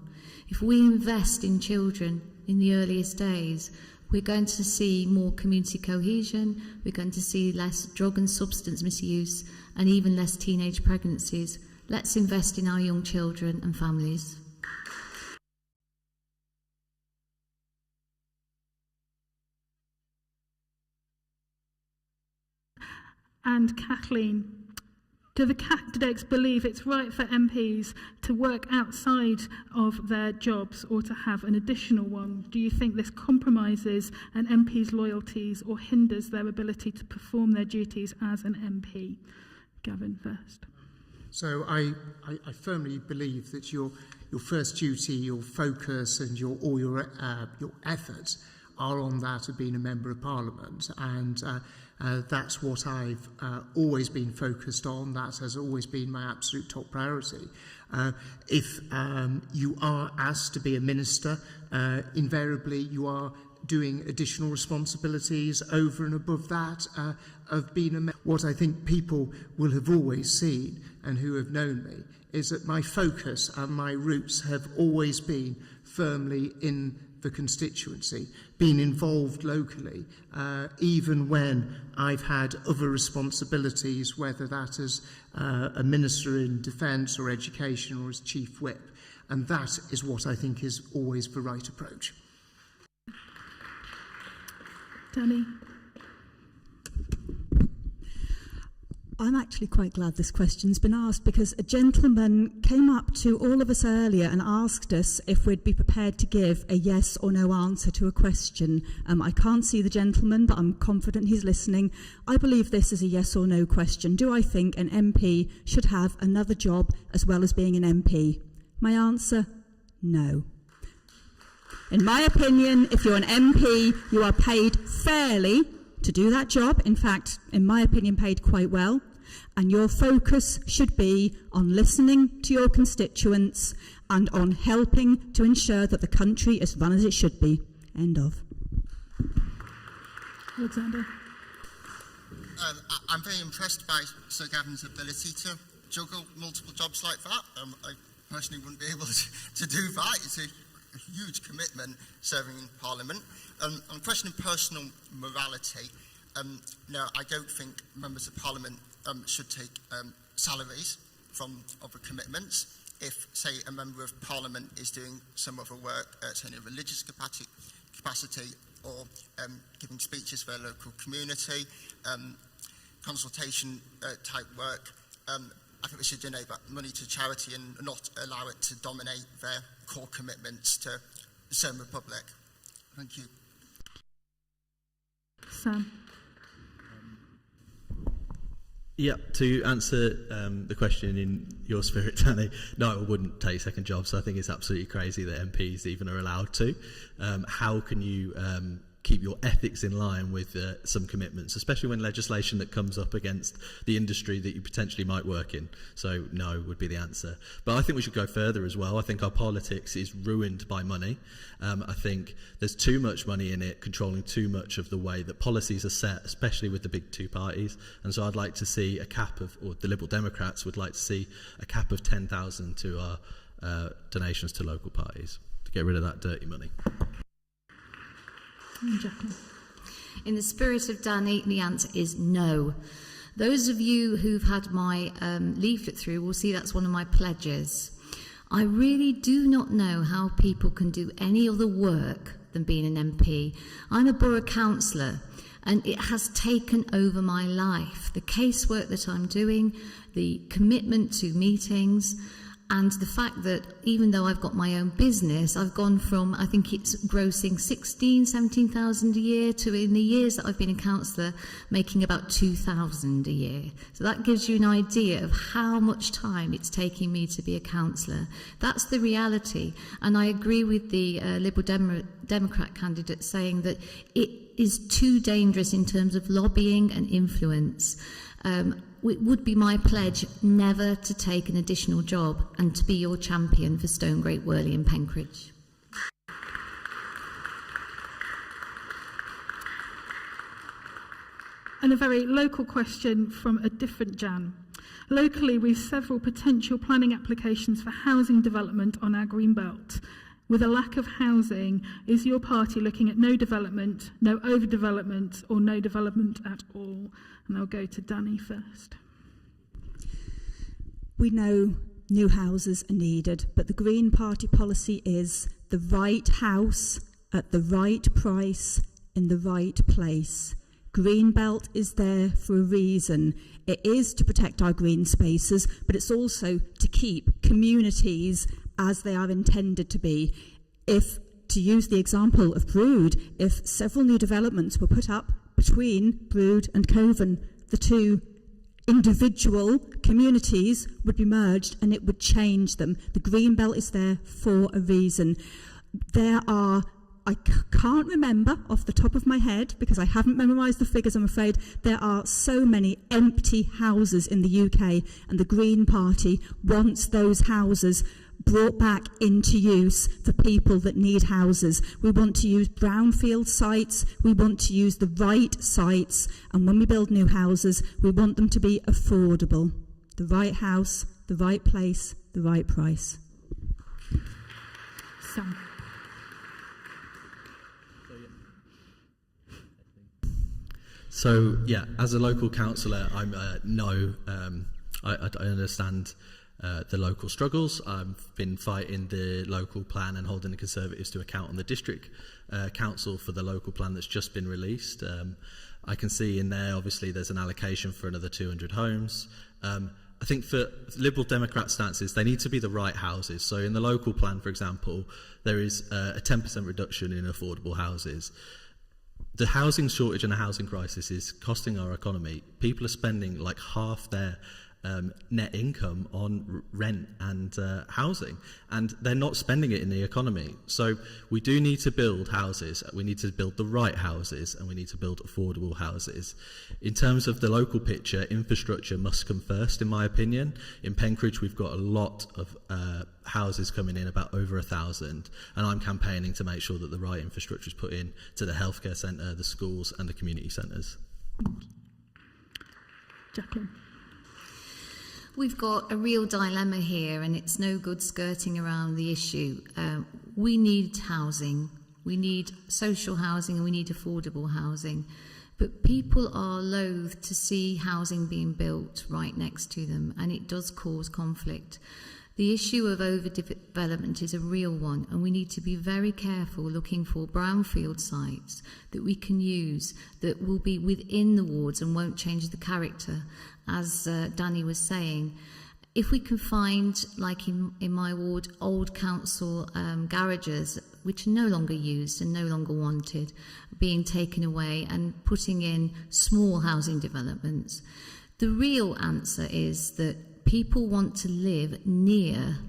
If we invest in children in the earliest days, we're going to see more community cohesion, we're going to see less drug and substance misuse, and even less teenage pregnancies. Let's invest in our young children and families. And Kathleen, do the candidates believe it's right for MPs to work outside of their jobs or to have an additional one? Do you think this compromises an MP's loyalties or hinders their ability to perform their duties as an MP? Gavin first. So I firmly believe that first duty, your focus, and all your efforts are on that of being a member of Parliament, and that's what I've always been focused on. That has always been my absolute top priority. If you are asked to be a minister, invariably you are doing additional responsibilities over and above that of being a member. What I think people will have always seen and who have known me is that my focus and my roots have always been firmly in the constituency, being involved locally, even when I've had other responsibilities, whether that as a minister in defence or education or as chief whip. And that is what I think is always the right approach. Danny? I'm actually quite glad this question's been asked, because a gentleman came up to all of us earlier and asked us if we'd be prepared to give a yes or no answer to a question. I can't see the gentleman, but I'm confident he's listening. I believe this is a yes or no question. Do I think an MP should have another job as well as being an MP? My answer, no. In my opinion, if you're an MP, you are paid fairly to do that job. In fact, in my opinion, paid quite well. And your focus should be on listening to your constituents and on helping to ensure that the country is run as it should be. End of. Alexander? I'm very impressed by Sir Gavin's ability to juggle multiple jobs like that. I personally wouldn't be able to do that. It's a huge commitment serving in Parliament. On the question of personal morality, no, I don't think members of Parliament should take salaries from other commitments. If, say, a member of Parliament is doing some other work, say in a religious capacity or giving speeches for a local community, consultation type work, I think we should donate that money to charity and not allow it to dominate their core commitments to the serving the public. Thank you. Sam? Yeah, to answer the question in your spirit, Danny, no, I wouldn't take second jobs. So I think it's absolutely crazy that MPs even are allowed to. How can you keep your ethics in line with some commitments, especially when legislation that comes up against the industry that you potentially might work in? So no would be the answer. But I think we should go further as well. I think our politics is ruined by money. I think there's too much money in it, controlling too much of the way that policies are set, especially with the big two parties. And so I'd like to see a cap of, or the Liberal Democrats would like to see a cap of 10,000 to our donations to local parties to get rid of that dirty money. In the spirit of Danny, the answer is no. Those of you who've had my leaflet through will see that's one of my pledges. I really do not know how people can do any other work than being an MP. I'm a borough councillor and it has taken over my life. The casework that I'm doing, the commitment to meetings, and the fact that even though I've got my own business, I've gone from, I think it's grossing 17,000 a year to, in the years that I've been a councillor, making about 2,000 a year. So that gives you an idea of how much time it's taking me to be a councillor. That's the reality. And I agree with the Liberal Democrat candidate saying that it is too dangerous in terms of lobbying and influence. It would be my pledge never to take an additional job and to be your champion for Stone, Great Wyrley and Penkridge. And a very local question from a different Jan. Locally, we have several potential planning applications for housing development on our green belt. With a lack of housing, is your party looking at no development, no overdevelopment, or no development at all? And I'll go to Danny first. We know new houses are needed, but the Green Party policy is the right house at the right price in the right place. Greenbelt is there for a reason. It is to protect our green spaces, but it's also to keep communities as they are intended to be. If, to use the example of Brewood, if several new developments were put up between Brewood and Coven, the two individual communities would be merged and it would change them. The green belt is there for a reason. There are, I can't remember off the top of my head because I haven't memorised the figures, I'm afraid. There are so many empty houses in the UK, and the Green Party wants those houses brought back into use for people that need houses. We want to use brownfield sites, we want to use the right sites, and when we build new houses, we want them to be affordable. The right house, the right place, the right price. Sam. So, yeah, as a local councillor, I understand the local struggles. I've been fighting the local plan and holding the Conservatives to account on the district council for the local plan that's just been released. I can see in there, obviously, there's an allocation for another 200 homes. I think for Liberal Democrat stances, they need to be the right houses. So in the local plan, for example, there is a 10% reduction in affordable houses. The housing shortage and the housing crisis is costing our economy. People are spending like half their net income on rent and housing, and they're not spending it in the economy. So we do need to build houses. We need to build the right houses, and we need to build affordable houses. In terms of the local picture, infrastructure must come first, in my opinion. In Penkridge, we've got a lot of houses coming in, about over 1,000, and I'm campaigning to make sure that the right infrastructure is put in to the healthcare centre, the schools and the community centres. Jacqueline. We've got a real dilemma here, and it's no good skirting around the issue. We need housing, we need social housing, and we need affordable housing. But people are loath to see housing being built right next to them, and it does cause conflict. The issue of overdevelopment is a real one, and we need to be very careful looking for brownfield sites that we can use that will be within the wards and won't change the character, as Danny was saying. If we can find, like in my ward, old council garages which are no longer used and no longer wanted, being taken away and putting in small housing developments. The real answer is that people want to live near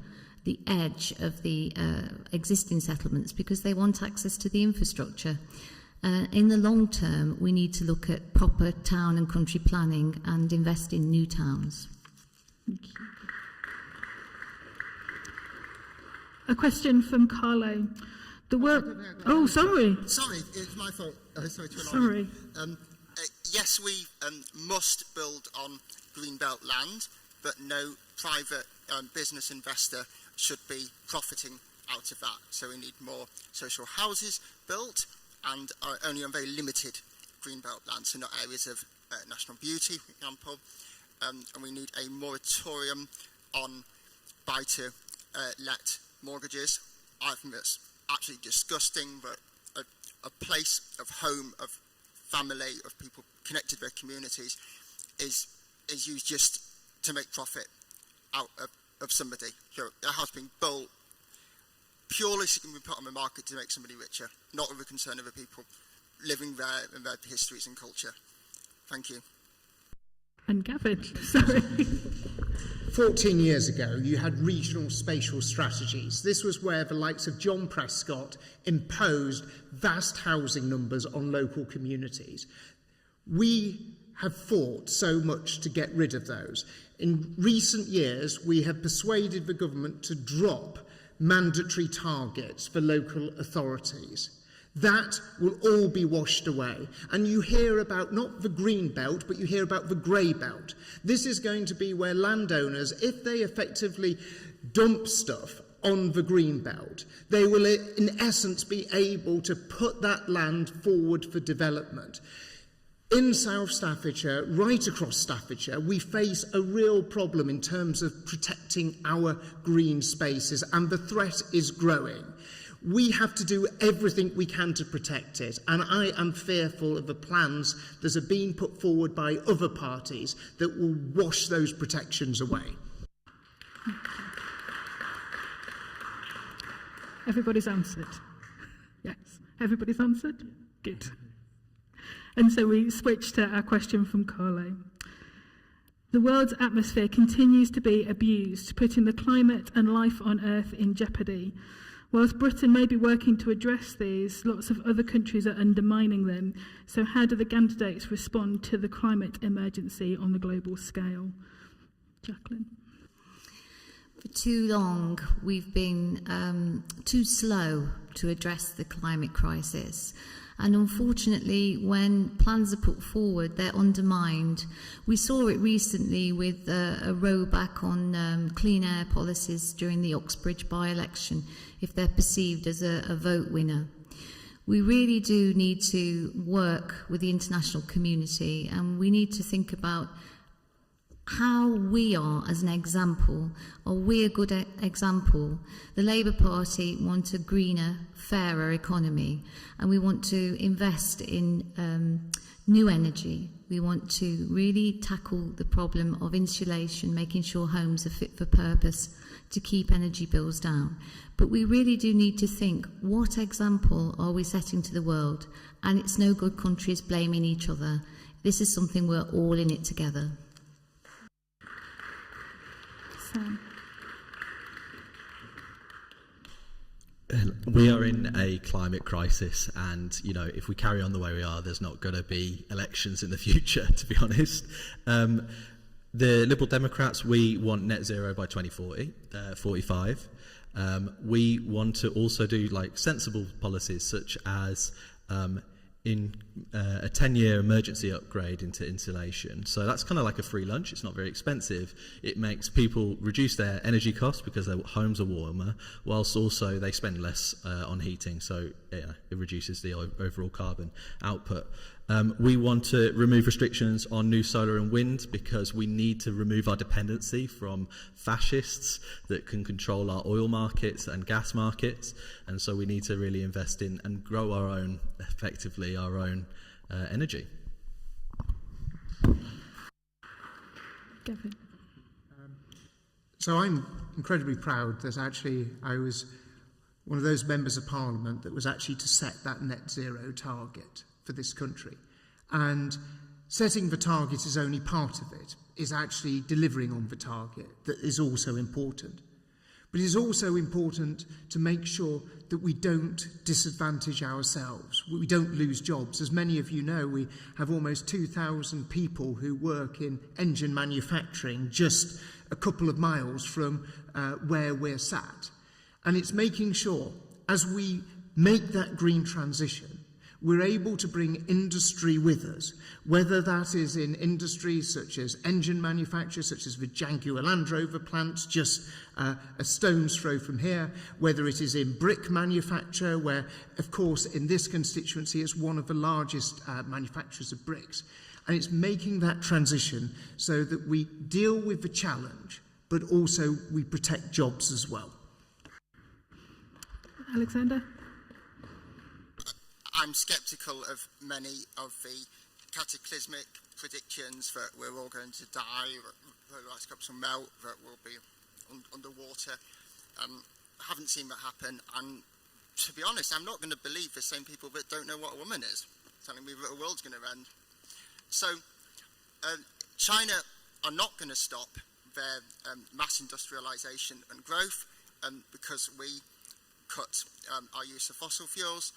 the edge of the existing settlements because they want access to the infrastructure. In the long term, we need to look at proper town and country planning and invest in new towns. Thank you. A question from Carlo. Oh, sorry. Sorry, it's my fault. Sorry to Sorry. Yes, we must build on greenbelt land, but no private business investor should be profiting out of that. So we need more social houses built, and only on very limited greenbelt land, so not areas of national beauty, for example. And we need a moratorium on buy-to-let mortgages. I think that's absolutely disgusting, but a place of home, of family, of people connected to their communities is used just to make profit out of somebody. So a house being built purely so it can be put on the market to make somebody richer, not with the concern of the people living there and their histories and culture. Thank you. And Gavin, sorry. 14 years ago, you had regional spatial strategies. This was where the likes of John Prescott imposed vast housing numbers on local communities. We have fought so much to get rid of those. In recent years, we have persuaded the government to drop mandatory targets for local authorities. That will all be washed away. And you hear about not the green belt, but you hear about the grey belt. This is going to be where landowners, if they effectively dump stuff on the green belt, they will in essence be able to put that land forward for development. In South Staffordshire, right across Staffordshire, we face a real problem in terms of protecting our green spaces, and the threat is growing. We have to do everything we can to protect it, and I am fearful of the plans that are being put forward by other parties that will wash those protections away. Everybody's answered. Yes, everybody's answered? Good. And so we switch to our question from Carlo. The world's atmosphere continues to be abused, putting the climate and life on Earth in jeopardy. Whilst Britain may be working to address these, lots of other countries are undermining them. So how do the candidates respond to the climate emergency on the global scale? Jacqueline. For too long, we've been too slow to address the climate crisis. And unfortunately, when plans are put forward, they're undermined. We saw it recently with a rollback on clean air policies during the Uxbridge by-election, if they're perceived as a vote winner. We really do need to work with the international community, and we need to think about how we are as an example. Are we a good example? The Labour Party want a greener, fairer economy, and we want to invest in new energy. We want to really tackle the problem of insulation, making sure homes are fit for purpose to keep energy bills down. But we really do need to think, what example are we setting to the world? And it's no good countries blaming each other. This is something we're all in it together. Sam. We are in a climate crisis, and if we carry on the way we are, there's not going to be elections in the future, to be honest. The Liberal Democrats, we want net zero by 2040, 45. We want to also do sensible policies, such as in a 10-year emergency upgrade into insulation. So that's kind of like a free lunch. It's not very expensive. It makes people reduce their energy costs because their homes are warmer, whilst also they spend less on heating, so it reduces the overall carbon output. We want to remove restrictions on new solar and wind because we need to remove our dependency from fascists that can control our oil markets and gas markets, and so we need to really invest in and grow our own energy. Gavin. So I'm incredibly proud that actually I was one of those members of Parliament that was actually to set that net zero target for this country. And setting the target is only part of it. Is actually delivering on the target that is also important. But it is also important to make sure that we don't disadvantage ourselves, we don't lose jobs. As many of you know, we have almost 2,000 people who work in engine manufacturing just a couple of miles from where we're sat. And it's making sure, as we make that green transition, we're able to bring industry with us, whether that is in industries such as engine manufacture, such as the Jaguar Land Rover plants just a stone's throw from here, whether it is in brick manufacture, where, of course, in this constituency is one of the largest manufacturers of bricks. And it's making that transition so that we deal with the challenge, but also we protect jobs as well. Alexander? I'm sceptical of many of the cataclysmic predictions that we're all going to die, that the ice caps will melt, that we'll be underwater. I haven't seen that happen, and to be honest, I'm not going to believe the same people that don't know what a woman is, telling me that the world's going to end. So China are not going to stop their mass industrialisation and growth because we cut our use of fossil fuels.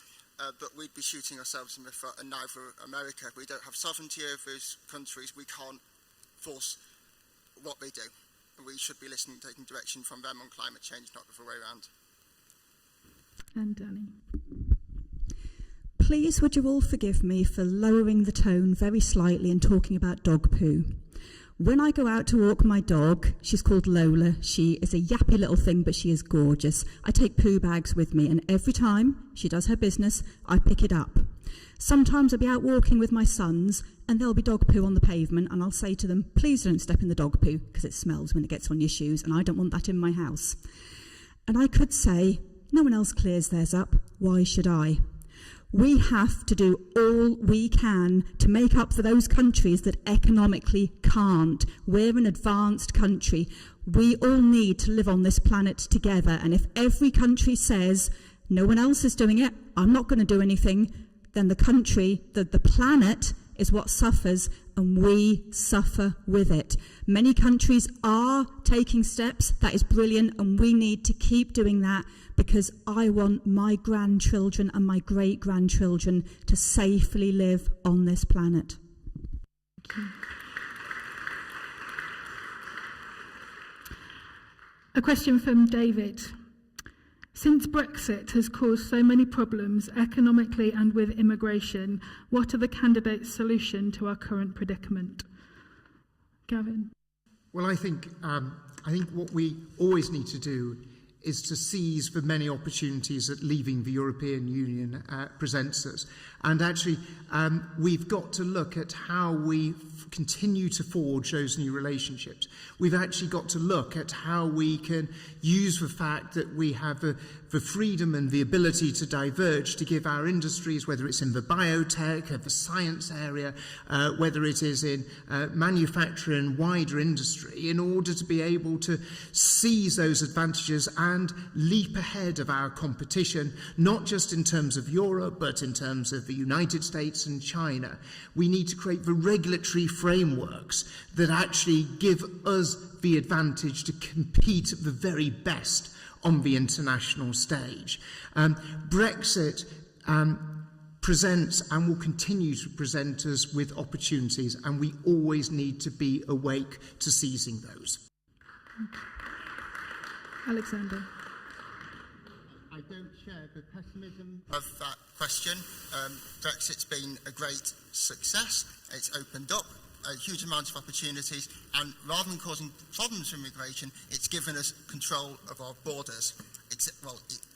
But we'd be shooting ourselves in the foot, and now for America, we don't have sovereignty over those countries. We can't force what they do. We should be listening, taking direction from them on climate change, not the other way around. And Danny. Please would you all forgive me for lowering the tone very slightly and talking about dog poo. When I go out to walk my dog, she's called Lola. She is a yappy little thing, but she is gorgeous. I take poo bags with me, and every time she does her business, I pick it up. Sometimes I'll be out walking with my sons, and there'll be dog poo on the pavement, and I'll say to them, please don't step in the dog poo, because it smells when it gets on your shoes, and I don't want that in my house. And I could say, no one else clears theirs up, why should I? We have to do all we can to make up for those countries that economically can't. We're an advanced country. We all need to live on this planet together. And if every country says, no one else is doing it, I'm not going to do anything, then the country, the planet is what suffers, and we suffer with it. Many countries are taking steps. That is brilliant, and we need to keep doing that, because I want my grandchildren and my great-grandchildren to safely live on this planet. Thank you. A question from David. Since Brexit has caused so many problems economically and with immigration, what are the candidates' solution to our current predicament? Gavin? Well, I think what we always need to do is to seize the many opportunities that leaving the European Union presents us. And actually, we've got to look at how we continue to forge those new relationships. We've actually got to look at how we can use the fact that we have the freedom and the ability to diverge to give our industries, whether it's in the biotech or the science area, whether it is in manufacturing, wider industry, in order to be able to seize those advantages and leap ahead of our competition, not just in terms of Europe, but in terms of the United States and China. We need to create the regulatory frameworks that actually give us the advantage to compete at the very best on the international stage. Brexit presents and will continue to present us with opportunities, and we always need to be awake to seizing those. Alexander? I don't share the pessimism of that question. Brexit's been a great success. It's opened up a huge amount of opportunities, and rather than causing problems for immigration, it's given us control of our borders. It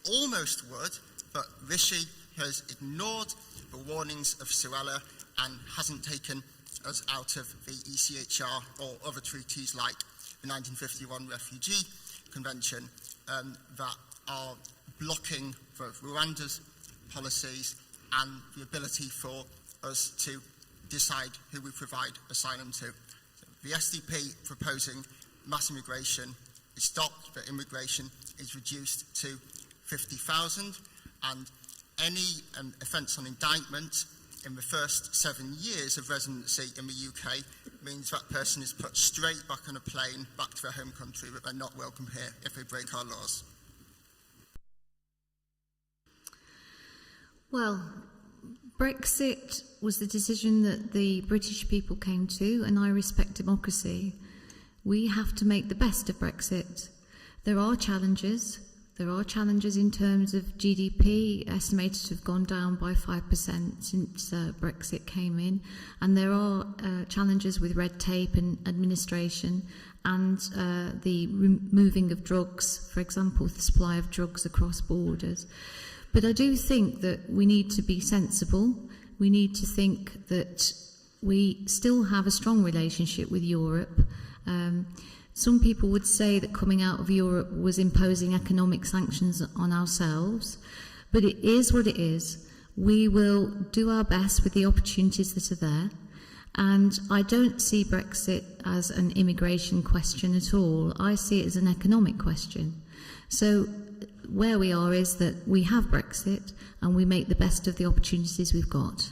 almost would, but Rishi has ignored the warnings of Suella and hasn't taken us out of the ECHR or other treaties like the 1951 Refugee Convention that are blocking both Rwanda's policies and the ability for us to decide who we provide asylum to. The SDP proposing mass immigration is stopped, but immigration is reduced to 50,000, and any offence on indictment in the first 7 years of residency in the UK means that person is put straight back on a plane back to their home country, but they're not welcome here if they break our laws. Well, Brexit was the decision that the British people came to, and I respect democracy. We have to make the best of Brexit. There are challenges. There are challenges in terms of GDP, estimated to have gone down by 5% since Brexit came in. And there are challenges with red tape and administration and the removing of drugs, for example, the supply of drugs across borders. But I do think that we need to be sensible. We need to think that we still have a strong relationship with Europe. Some people would say that coming out of Europe was imposing economic sanctions on ourselves, but it is what it is. We will do our best with the opportunities that are there, and I don't see Brexit as an immigration question at all. I see it as an economic question. So where we are is that we have Brexit and we make the best of the opportunities we've got.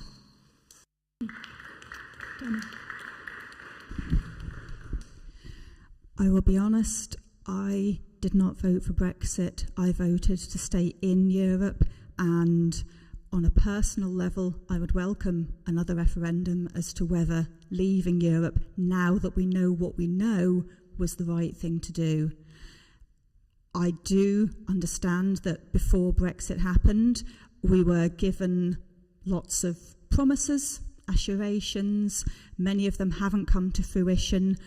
I will be honest, I did not vote for Brexit. I voted to stay in Europe, and on a personal level, I would welcome another referendum as to whether leaving Europe, now that we know what we know, was the right thing to do. I do understand that before Brexit happened, we were given lots of promises, assurations. Many of them haven't come to fruition.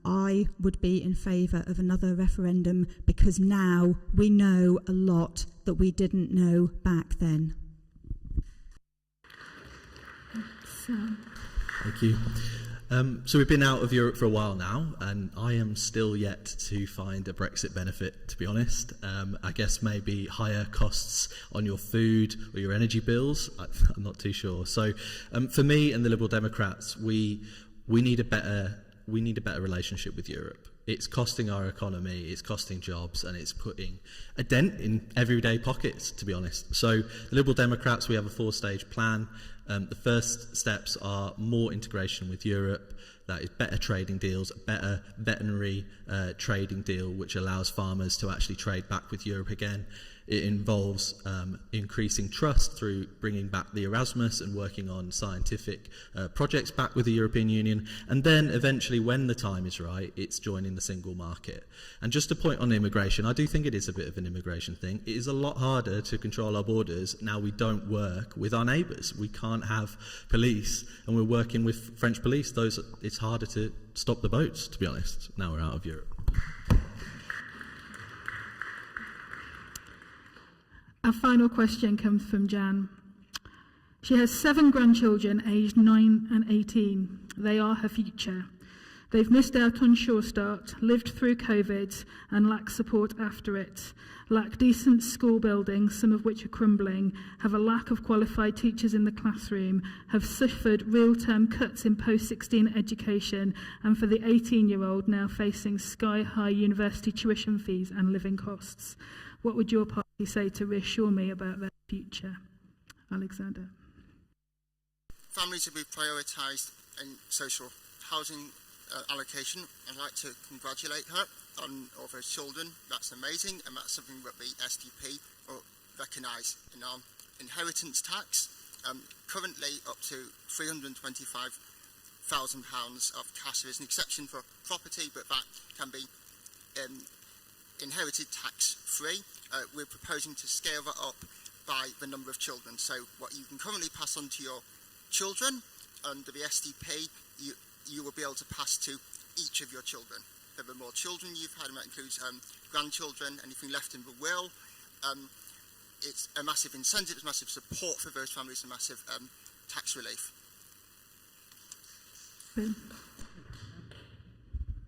I would be in favour of another referendum because now we know a lot that we didn't know back then. Thank you. So we've been out of Europe for a while now, and I am still yet to find a Brexit benefit, to be honest. I guess maybe higher costs on your food or your energy bills. I'm not too sure. So for me and the Liberal Democrats, we need a better relationship with Europe. It's costing our economy, it's costing jobs, and it's putting a dent in everyday pockets, to be honest. So the Liberal Democrats, we have a 4-stage plan. The first steps are more integration with Europe, that is better trading deals, a better veterinary trading deal which allows farmers to actually trade back with Europe again. It involves increasing trust through bringing back the Erasmus and working on scientific projects back with the European Union. And then eventually, when the time is right, it's joining the single market. And just a point on immigration, I do think it is a bit of an immigration thing. It is a lot harder to control our borders now we don't work with our neighbours. We can't have police, and we're working with French police. It's harder to stop the boats, to be honest, now we're out of Europe. Our final question comes from Jan. She has 7 grandchildren aged 9 and 18. They are her future. They've missed out on Sure Start, lived through COVID and lack support after it, lack decent school buildings, some of which are crumbling, have a lack of qualified teachers in the classroom, have suffered real-term cuts in post-16 education, and for the 18-year-old now facing sky-high university tuition fees and living costs. What would your party say to reassure me about their future? Alexander. Families will be prioritised in social housing allocation. I'd like to congratulate her on all her children. That's amazing, and that's something that the SDP will recognise in our inheritance tax. Currently up to £325,000 of cash. There is an exception for property, but that can be inherited tax-free. We're proposing to scale that up by the number of children. So what you can currently pass on to your children under the SDP, you will be able to pass to each of your children. There are more children you've had, and that includes grandchildren, anything left in the will. It's a massive incentive, it's massive support for those families, and massive tax relief. Ben.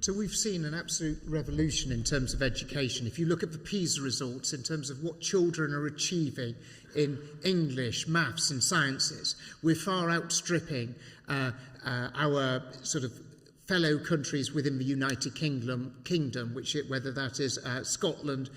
So we've seen an absolute revolution in terms of education. If you look at the PISA results in terms of what children are achieving in English, maths and sciences, we're far outstripping our sort of fellow countries within the United Kingdom, whether that is Scotland,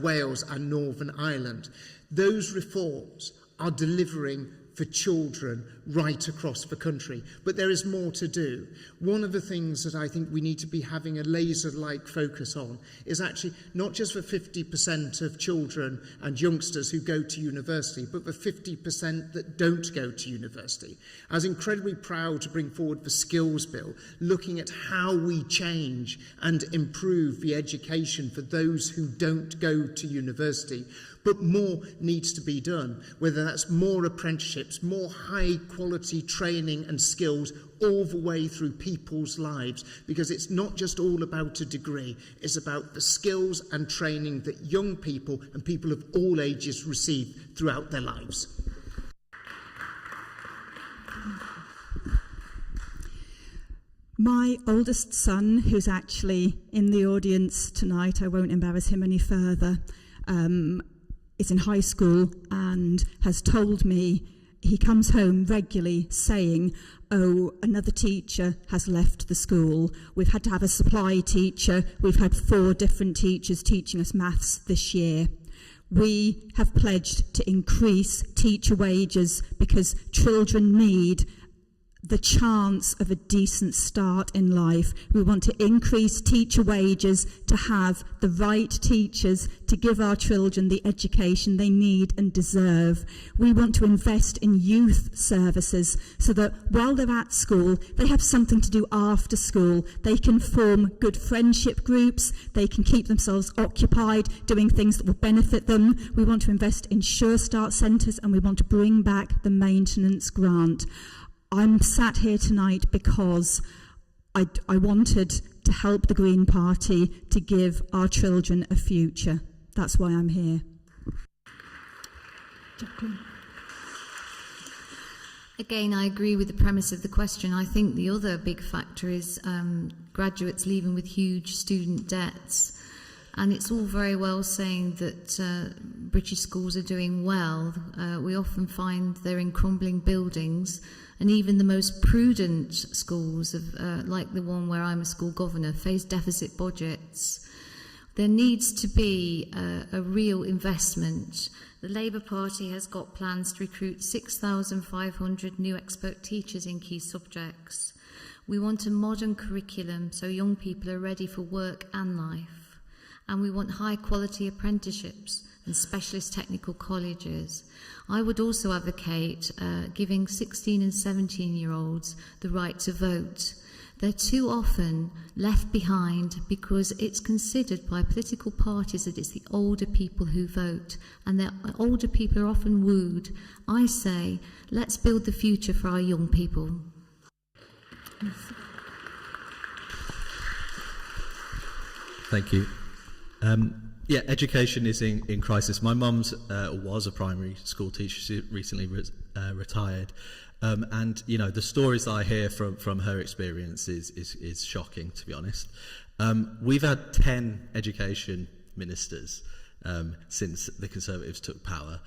Wales and Northern Ireland. Those reforms are delivering for children right across the country. But there is more to do. One of the things that I think we need to be having a laser-like focus on is actually not just the 50% of children and youngsters who go to university, but the 50% that don't go to university. I was incredibly proud to bring forward the Skills Bill, looking at how we change and improve the education for those who don't go to university. But more needs to be done, whether that's more apprenticeships, more high-quality training and skills all the way through people's lives, because it's not just all about a degree, it's about the skills and training that young people and people of all ages receive throughout their lives. My oldest son, who's actually in the audience tonight, I won't embarrass him any further, is in high school and has told me he comes home regularly saying, oh, another teacher has left the school. We've had to have a supply teacher. We've had 4 different teachers teaching us maths this year. We have pledged to increase teacher wages because children need the chance of a decent start in life. We want to increase teacher wages to have the right teachers to give our children the education they need and deserve. We want to invest in youth services so that while they're at school, they have something to do after school. They can form good friendship groups. They can keep themselves occupied doing things that will benefit them. We want to invest in Sure Start centres, and we want to bring back the maintenance grant. I'm sat here tonight because I wanted to help the Green Party to give our children a future. That's why I'm here. Jacqueline. Again, I agree with the premise of the question. I think the other big factor is graduates leaving with huge student debts. And it's all very well saying that British schools are doing well. We often find they're in crumbling buildings, and even the most prudent schools, like the one where I'm a school governor, face deficit budgets. There needs to be a real investment. The Labour Party has got plans to recruit 6,500 new expert teachers in key subjects. We want a modern curriculum so young people are ready for work and life. And we want high quality apprenticeships and specialist technical colleges. I would also advocate giving 16 and 17-year-olds the right to vote. They're too often left behind because it's considered by political parties that it's the older people who vote, and the older people are often wooed. I say, let's build the future for our young people. Thank you. Yeah, education is in crisis. My mum's was a primary school teacher. She recently retired. And, you know, the stories that I hear from her experience is shocking, to be honest. We've had 10 education ministers since the Conservatives took power.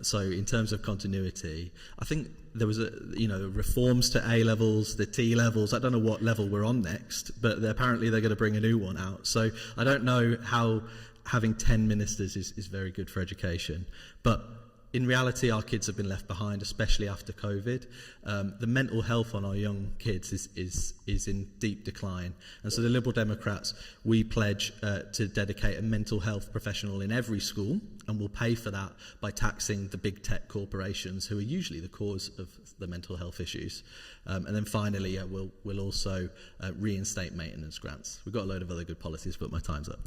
So in terms of continuity, I think there was reforms to A levels, the T levels. I don't know what level we're on next, but apparently they're going to bring a new one out. So I don't know how having 10 ministers is very good for education. But in reality, our kids have been left behind, especially after COVID. The mental health on our young kids is in deep decline. And so the Liberal Democrats, we pledge to dedicate a mental health professional in every school, and we'll pay for that by taxing the big tech corporations who are usually the cause of the mental health issues. And then finally, we'll also reinstate maintenance grants. We've got a load of other good policies, but my time's up.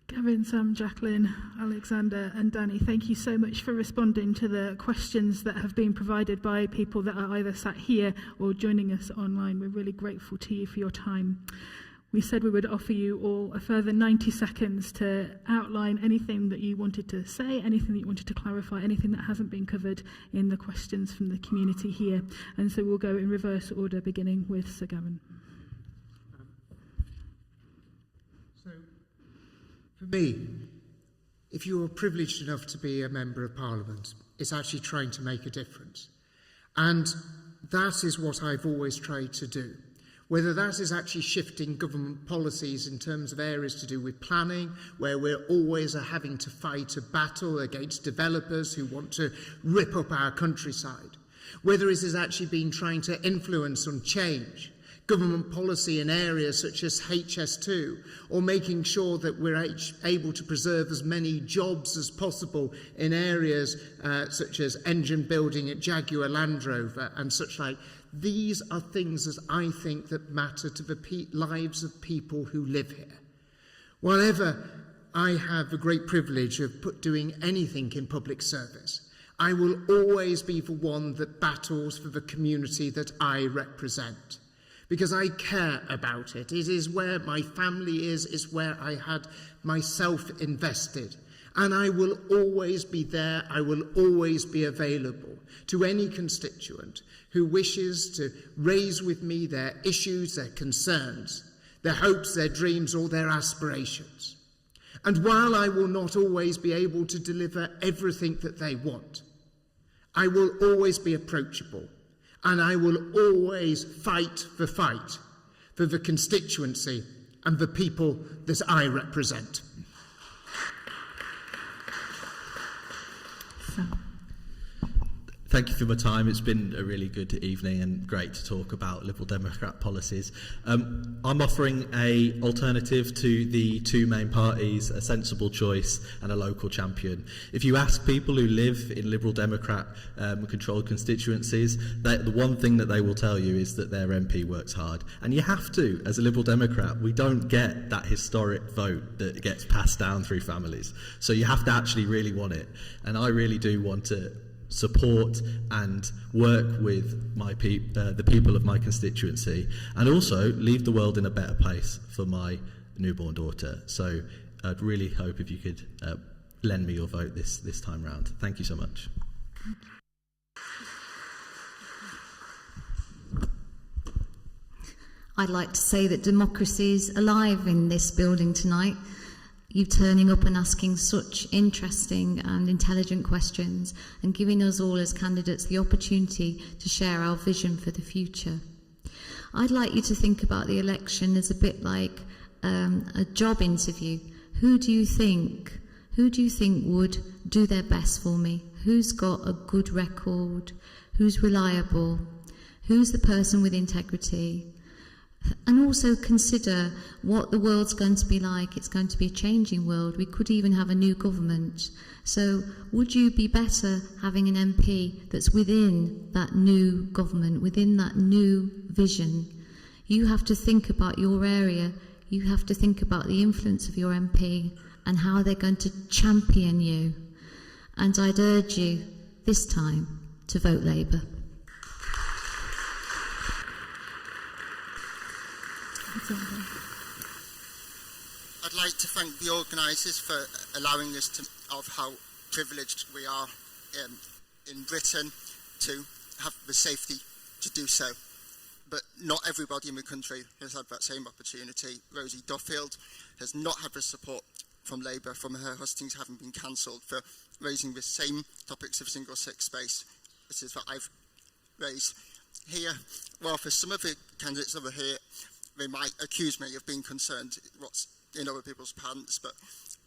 Gavin, Sam, Jacqueline, Alexander and Danny, thank you so much for responding to the questions that have been provided by people that are either sat here or joining us online. We're really grateful to you for your time. We said we would offer you all a further 90 seconds to outline anything that you wanted to say, anything that you wanted to clarify, anything that hasn't been covered in the questions from the community here. And so we'll go in reverse order, beginning with Sir Gavin. For me, if you are privileged enough to be a Member of Parliament, it's actually trying to make a difference. And that is what I've always tried to do. Whether that is actually shifting government policies in terms of areas to do with planning, where we're always having to fight a battle against developers who want to rip up our countryside. Whether it has actually been trying to influence and change government policy in areas such as HS2, or making sure that we're able to preserve as many jobs as possible in areas such as engine building at Jaguar Land Rover and such like. These are things that I think that matter to the lives of people who live here. Whenever I have the great privilege of doing anything in public service, I will always be the one that battles for the community that I represent. Because I care about it. It is where my family is, it's where I had myself invested. And I will always be there, I will always be available to any constituent who wishes to raise with me their issues, their concerns, their hopes, their dreams, or their aspirations. And while I will not always be able to deliver everything that they want, I will always be approachable. And I will always fight the fight for the constituency and the people that I represent. Thank you for my time. It's been a really good evening and great to talk about Liberal Democrat policies. I'm offering an alternative to the two main parties, a sensible choice and a local champion. If you ask people who live in Liberal Democrat controlled constituencies, the one thing that they will tell you is that their MP works hard. And you have to, as a Liberal Democrat. We don't get that historic vote that gets passed down through families. So you have to actually really want it. And I really do want to support and work with the people of my constituency, and also leave the world in a better place for my newborn daughter. So I'd really hope if you could lend me your vote this time round. Thank you so much. I'd like to say that democracy is alive in this building tonight. You turning up and asking such interesting and intelligent questions and giving us all as candidates the opportunity to share our vision for the future. I'd like you to think about the election as a bit like a job interview. Who do you think would do their best for me? Who's got a good record? Who's reliable? Who's the person with integrity? And also consider what the world's going to be like. It's going to be a changing world. We could even have a new government. So would you be better having an MP that's within that new government, within that new vision? You have to think about your area. You have to think about the influence of your MP and how they're going to champion you. And I'd urge you this time to vote Labour. I'd like to thank the organisers for allowing us to, of how privileged we are in Britain to have the safety to do so. But not everybody in the country has had that same opportunity. Rosie Duffield has not had the support from Labour, from her hustings having been cancelled, for raising the same topics of single-sex space, which is what I've raised here. Well, for some of the candidates over here, they might accuse me of being concerned what's in other people's pants, but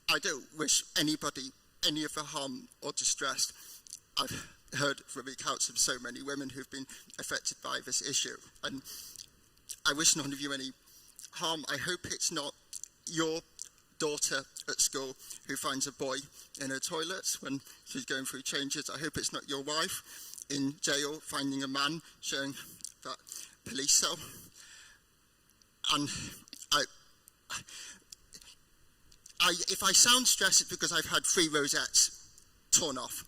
I don't wish anybody any of the harm or distress. I've heard from the accounts of so many women who've been affected by this issue, and I wish none of you any harm. I hope it's not your daughter at school who finds a boy in her toilet when she's going through changes. I hope it's not your wife in jail finding a man sharing that police cell. And if I sound stressed, it's because I've had 3 rosettes torn off.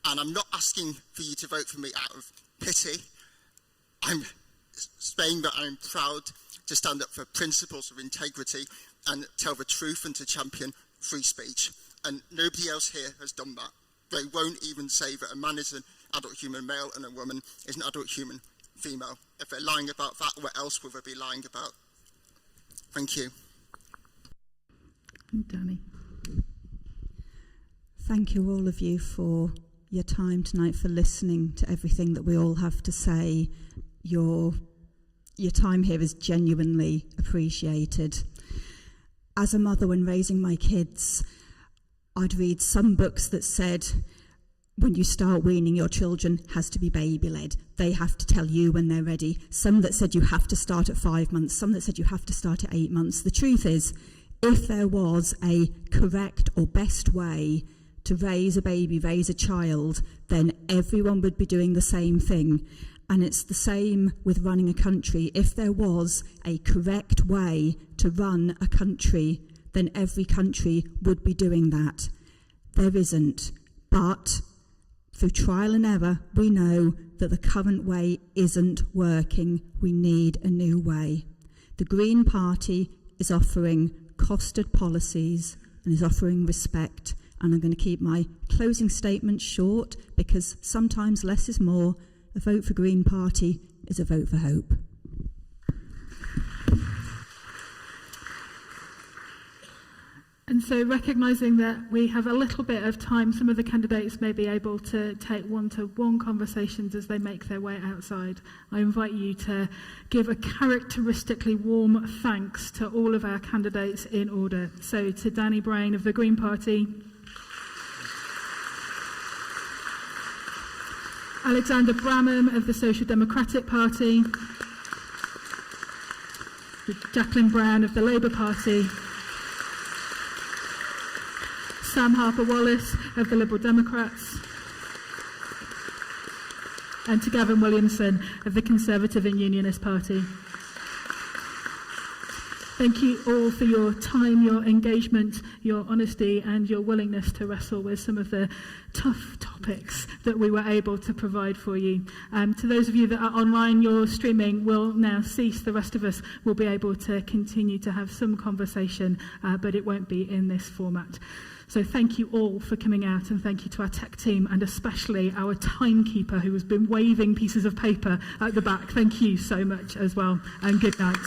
And I'm not asking for you to vote for me out of pity. I'm saying that I'm proud to stand up for principles of integrity and tell the truth and to champion free speech. And nobody else here has done that. They won't even say that a man is an adult human male and a woman is an adult human female. If they're lying about that, what else will they be lying about? Thank you. Danny. Thank you, all of you, for your time tonight, for listening to everything that we all have to say. Your time here is genuinely appreciated. As a mother, when raising my kids, I'd read some books that said, when you start weaning your children, has to be baby-led. They have to tell you when they're ready. Some that said you have to start at 5 months, some that said you have to start at 8 months. The truth is, if there was a correct or best way to raise a baby, raise a child, then everyone would be doing the same thing. And it's the same with running a country. If there was a correct way to run a country, then every country would be doing that. There isn't. But through trial and error, we know that the current way isn't working. We need a new way. The Green Party is offering costed policies and is offering respect. And I'm going to keep my closing statement short because sometimes less is more. A vote for Green Party is a vote for hope. And so, recognising that we have a little bit of time, some of the candidates may be able to take one-to-one conversations as they make their way outside. I invite you to give a characteristically warm thanks to all of our candidates in order. So, to Danny Brain of the Green Party, Alexander Bramham of the Social Democratic Party, Jacqueline Brown of the Labour Party, Sam Harper-Wallace of the Liberal Democrats, and to Gavin Williamson of the Conservative and Unionist Party. Thank you all for your time, your engagement, your honesty, and your willingness to wrestle with some of the tough topics that we were able to provide for you. To those of you that are online, your streaming will now cease. The rest of us will be able to continue to have some conversation, but it won't be in this format. So thank you all for coming out, and thank you to our tech team, and especially our timekeeper who has been waving pieces of paper at the back. Thank you so much as well, and good night.